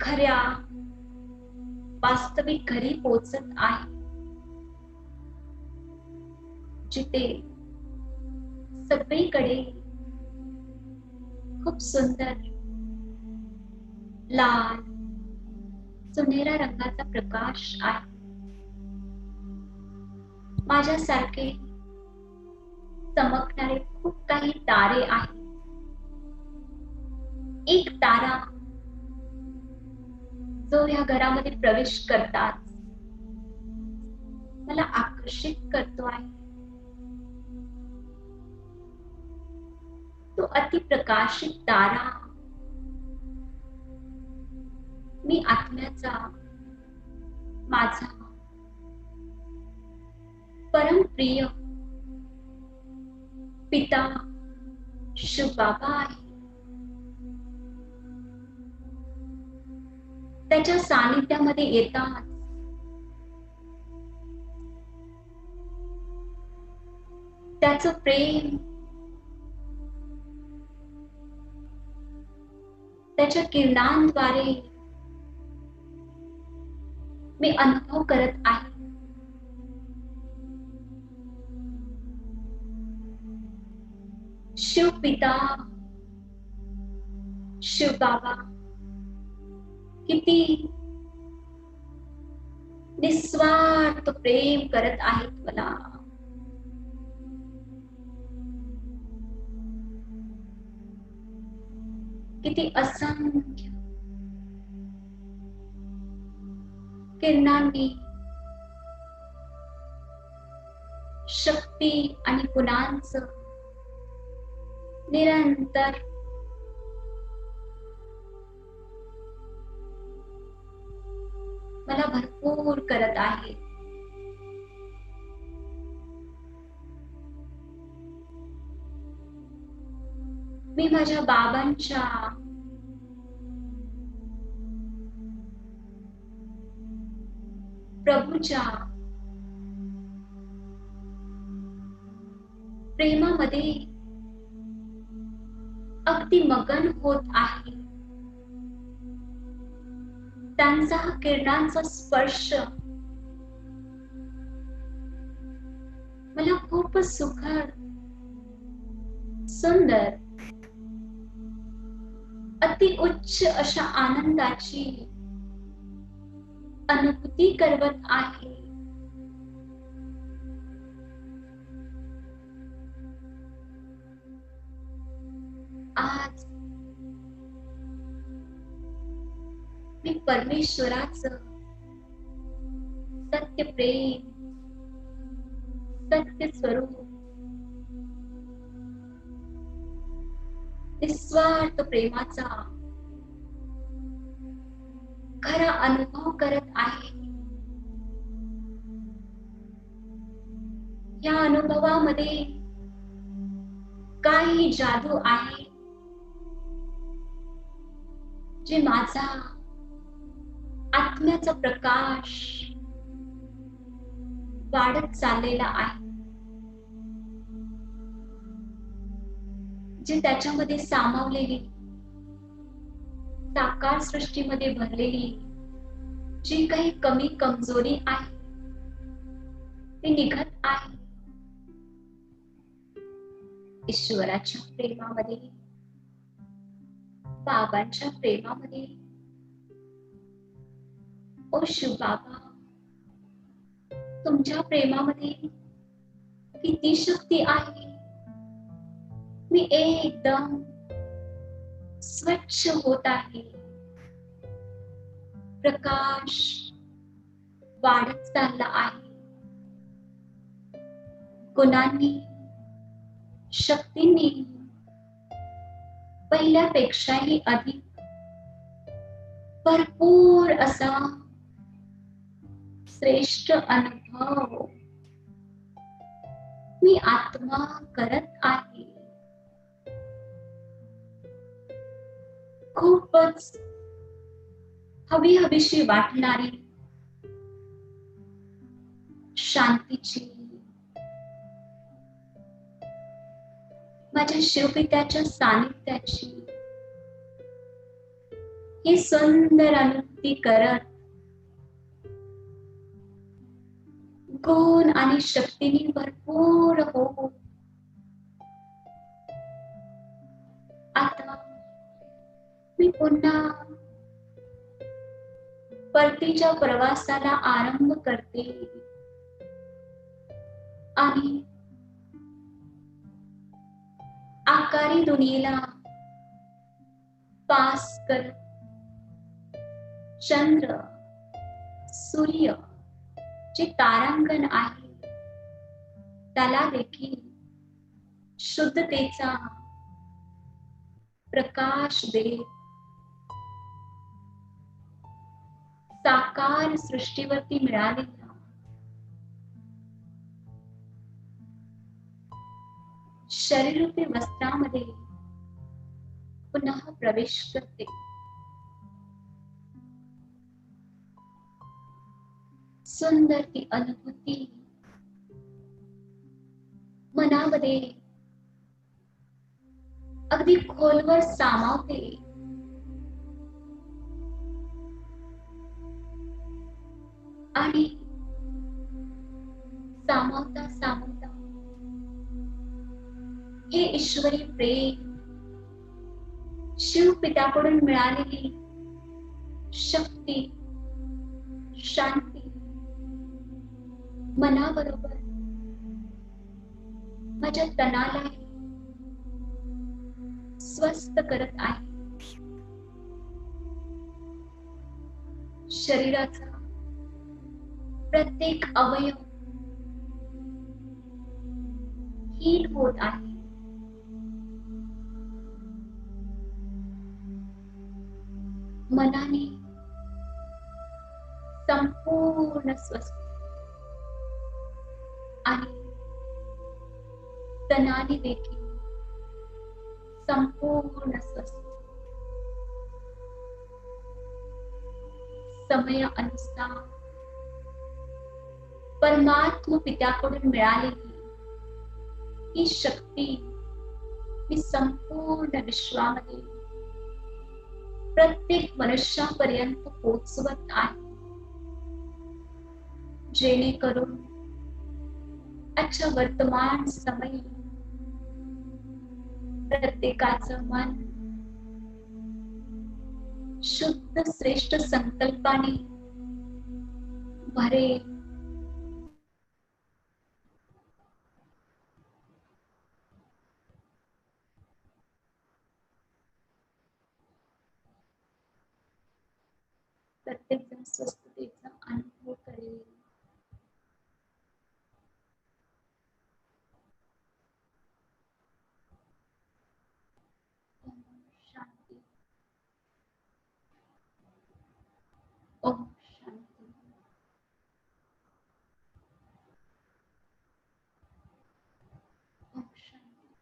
खऱ्या वास्तविक घरी पोचत आहे, जिथे सगळीकडे खूप सुंदर लाल सुनेरा रंगाचा प्रकाश आहे. माझ्यासारखे चमकणारे खूप काही तारे आहेत. एक तारा जो या घरामध्ये प्रवेश करतात मला आकर्षित करतो आहे. तो अतिप्रकाशित तारा मी आत्म्याचा, माझा परमप्रिय पिता शिवबाबा आहे. त्याच्या सानिध्यामध्ये येतात त्याचं प्रेम, त्याच्या किरणांद्वारे मी अनुभव करत आहे. शिवपिता शिवबाबा किती निस्वार्थ प्रेम करत आहेत मला. किती असंख्य किरणांनी शक्ती आणि गुणांचं निरंतर मला भरपूर करत आहे. मी माझ्या बाबांच्या प्रभूच्या प्रेमामध्ये अगदी मगन होत आहे. त्यांचा हा किरणांचा स्पर्श मला खूप सुखद, सुंदर, अति उच्च अशा आनंदाची अनुभूती करवत आहे. आज मी परमेश्वराचं सत्य प्रेम, सत्य स्वरूप, निस्वार्थ प्रेमाचा खरा अनुभव करत आहे. या अनुभवामध्ये काही जादू आहे जे माझा आत्म्याचा प्रकाश वाढत चाललेला आहे. जे त्याच्यामध्ये सामावलेली साकार सृष्टीमध्ये भरलेली जी काही कमी कमजोरी आहे ती निघत आहे. ईश्वराच्या प्रेमामध्ये, बाबांच्या प्रेमामध्ये. ओ शिवबाबा, तुमच्या प्रेमामध्ये किती शक्ती आहे. मी एकदम स्वच्छ होत आहे. प्रकाश वाढत चालला आहे. गुणांनी, शक्तींनी पहिल्यापेक्षाही अधिक भरपूर असा श्रेष्ठ अनुभव मी आत्मा करत आहे. खूपच हवीहवीशी वाटणारी शांतीची, माझ्या शिवपित्याच्या सानिध्याची ही सुंदर अनुभूती करत गुण आणि शक्तीने भरपूर हो. आता मी पुन्हा परतीच्या प्रवासाला आरंभ करते आणि आकारी दुनियेला पास करत चंद्र, सूर्य जे तारांगण आहे त्याला देखील शुद्धतेचा प्रकाश देत साकार सृष्टीवरती मिळालेल्या शरीररूपी वस्त्रामध्ये पुन्हा प्रवेश करते. सुंदर ती अनुभूती मनामध्ये अगदी खोलवर सामावते. आणि सामावता सामावता हे ईश्वरी प्रेम, शिवपित्याकडून मिळालेली शक्ती, शांती मनाबरोबर माझ्या तनाला स्वस्थ करत आहे. शरीराचा प्रत्येक अवयव हील होत आहे. मनाने संपूर्ण स्वस्थ आणि तनाने देखील संपूर्ण स्वस्थ. समय अनुसार परमात्मा पित्याकडून मिळालेली ही शक्ती मी संपूर्ण विश्वामध्ये प्रत्येक मनुष्यापर्यंत पोहोचवत आहे, जेणेकरून आजच्या वर्तमान समयी प्रत्येकाचं मन शुद्ध श्रेष्ठ संकल्पाने भरेल. प्रत्येक जण स्वस्थतेचा अनुभव करेल. ओम शांती. ओम शांती. ओम शांती.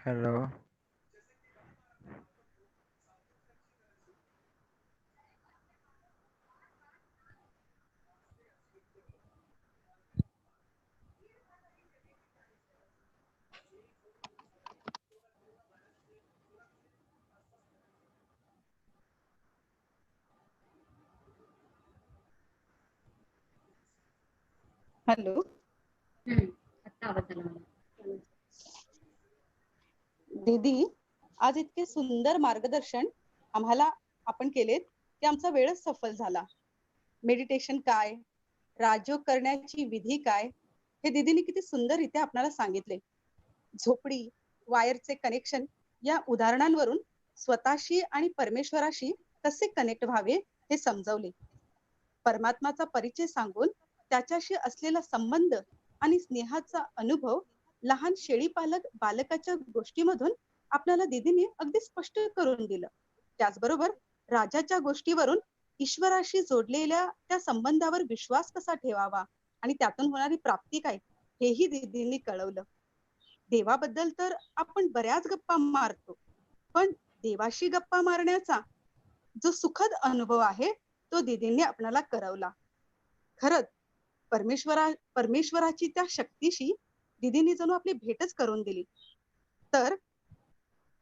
हेलो। हॅलो आता आवाज आला मला. दीदी, आज इतके सुंदर मार्गदर्शन आम्हाला आपण केलेत की आमचा वेळच सफल झाला. मेडिटेशन काय, राजयोग करण्याची विधी काय, हे दीदीने किती सुंदररित्या आपल्याला सांगितले. झोपडी, वायरचे कनेक्शन या उदाहरणांवरून स्वतःशी आणि परमेश्वराशी कसे कनेक्ट व्हावे हे समजवले. परमात्माचा परिचय सांगून त्याच्याशी असलेला संबंध आणि स्नेहाचा अनुभव लहान शेळीपालक बालकाच्या गोष्टीमधून आपल्याला दीदीने अगदी स्पष्ट करून दिलं. त्याचबरोबर राजाच्या गोष्टीवरून ईश्वराशी जोडलेल्या त्या संबंधावर विश्वास कसा ठेवावा आणि त्यातून होणारी प्राप्ती काय हेही दीदींनी कळवलं. देवाबद्दल तर आपण बऱ्याच गप्पा मारतो, पण देवाशी गप्पा मारण्याचा जो सुखद अनुभव आहे तो दीदींनी आपल्याला करवला. खरंच परमेश्वराची त्या शक्तीशी दीदींनी जणू आपली भेटच करून दिली. तर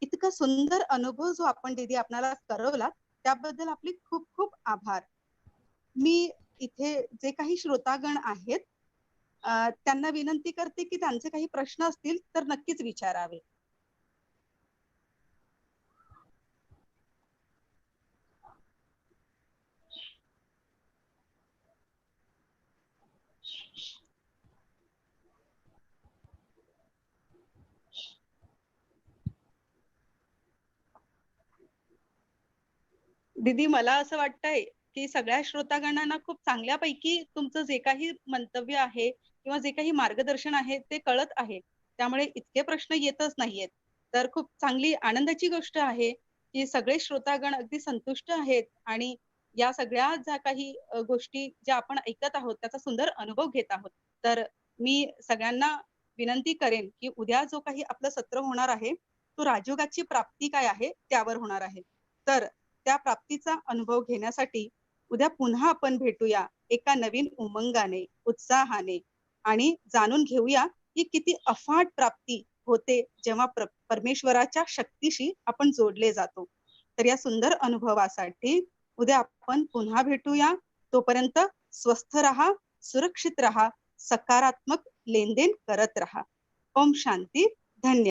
इतका सुंदर अनुभव जो आपण दीदी आपल्याला करवला त्याबद्दल आपले खूप खूप आभार. मी इथे जे काही श्रोतागण आहेत त्यांना विनंती करते की त्यांचे काही प्रश्न असतील तर नक्कीच विचारावे. दीदी, मला असं वाटतंय की सगळ्या श्रोतागणांना खूप चांगल्यापैकी तुमचं जे काही मंतव्य आहे किंवा जे काही मार्गदर्शन आहे ते कळत आहे, त्यामुळे इतके प्रश्न येतच नाहीयेत. तर खूप चांगली आनंदाची गोष्ट आहे की सगळे श्रोतागण अगदी संतुष्ट आहेत आणि या सगळ्या ज्या काही गोष्टी ज्या आपण ऐकत आहोत त्याचा सुंदर अनुभव घेत आहोत. तर मी सगळ्यांना विनंती करेन की उद्या जो काही आपलं सत्र होणार आहे तो राजयोगाची प्राप्ती काय आहे त्यावर होणार आहे. तर त्या प्राप्तीचा अनुभव घेण्यासाठी उद्या पुन्हा आपण भेटूया एका नवीन उमंगाने, उत्साहाने आणि जाणून घेऊया की किती अफाट प्राप्ती होते जेव्हा परमेश्वराच्या शक्तीशी आपण जोडले जातो. तर या सुंदर अनुभवासाठी उद्या आपण पुन्हा भेटूया. तोपर्यंत स्वस्थ रहा, सुरक्षित रहा, सकारात्मक लेनदेन करत रहा. ओम शांती. धन्यवाद.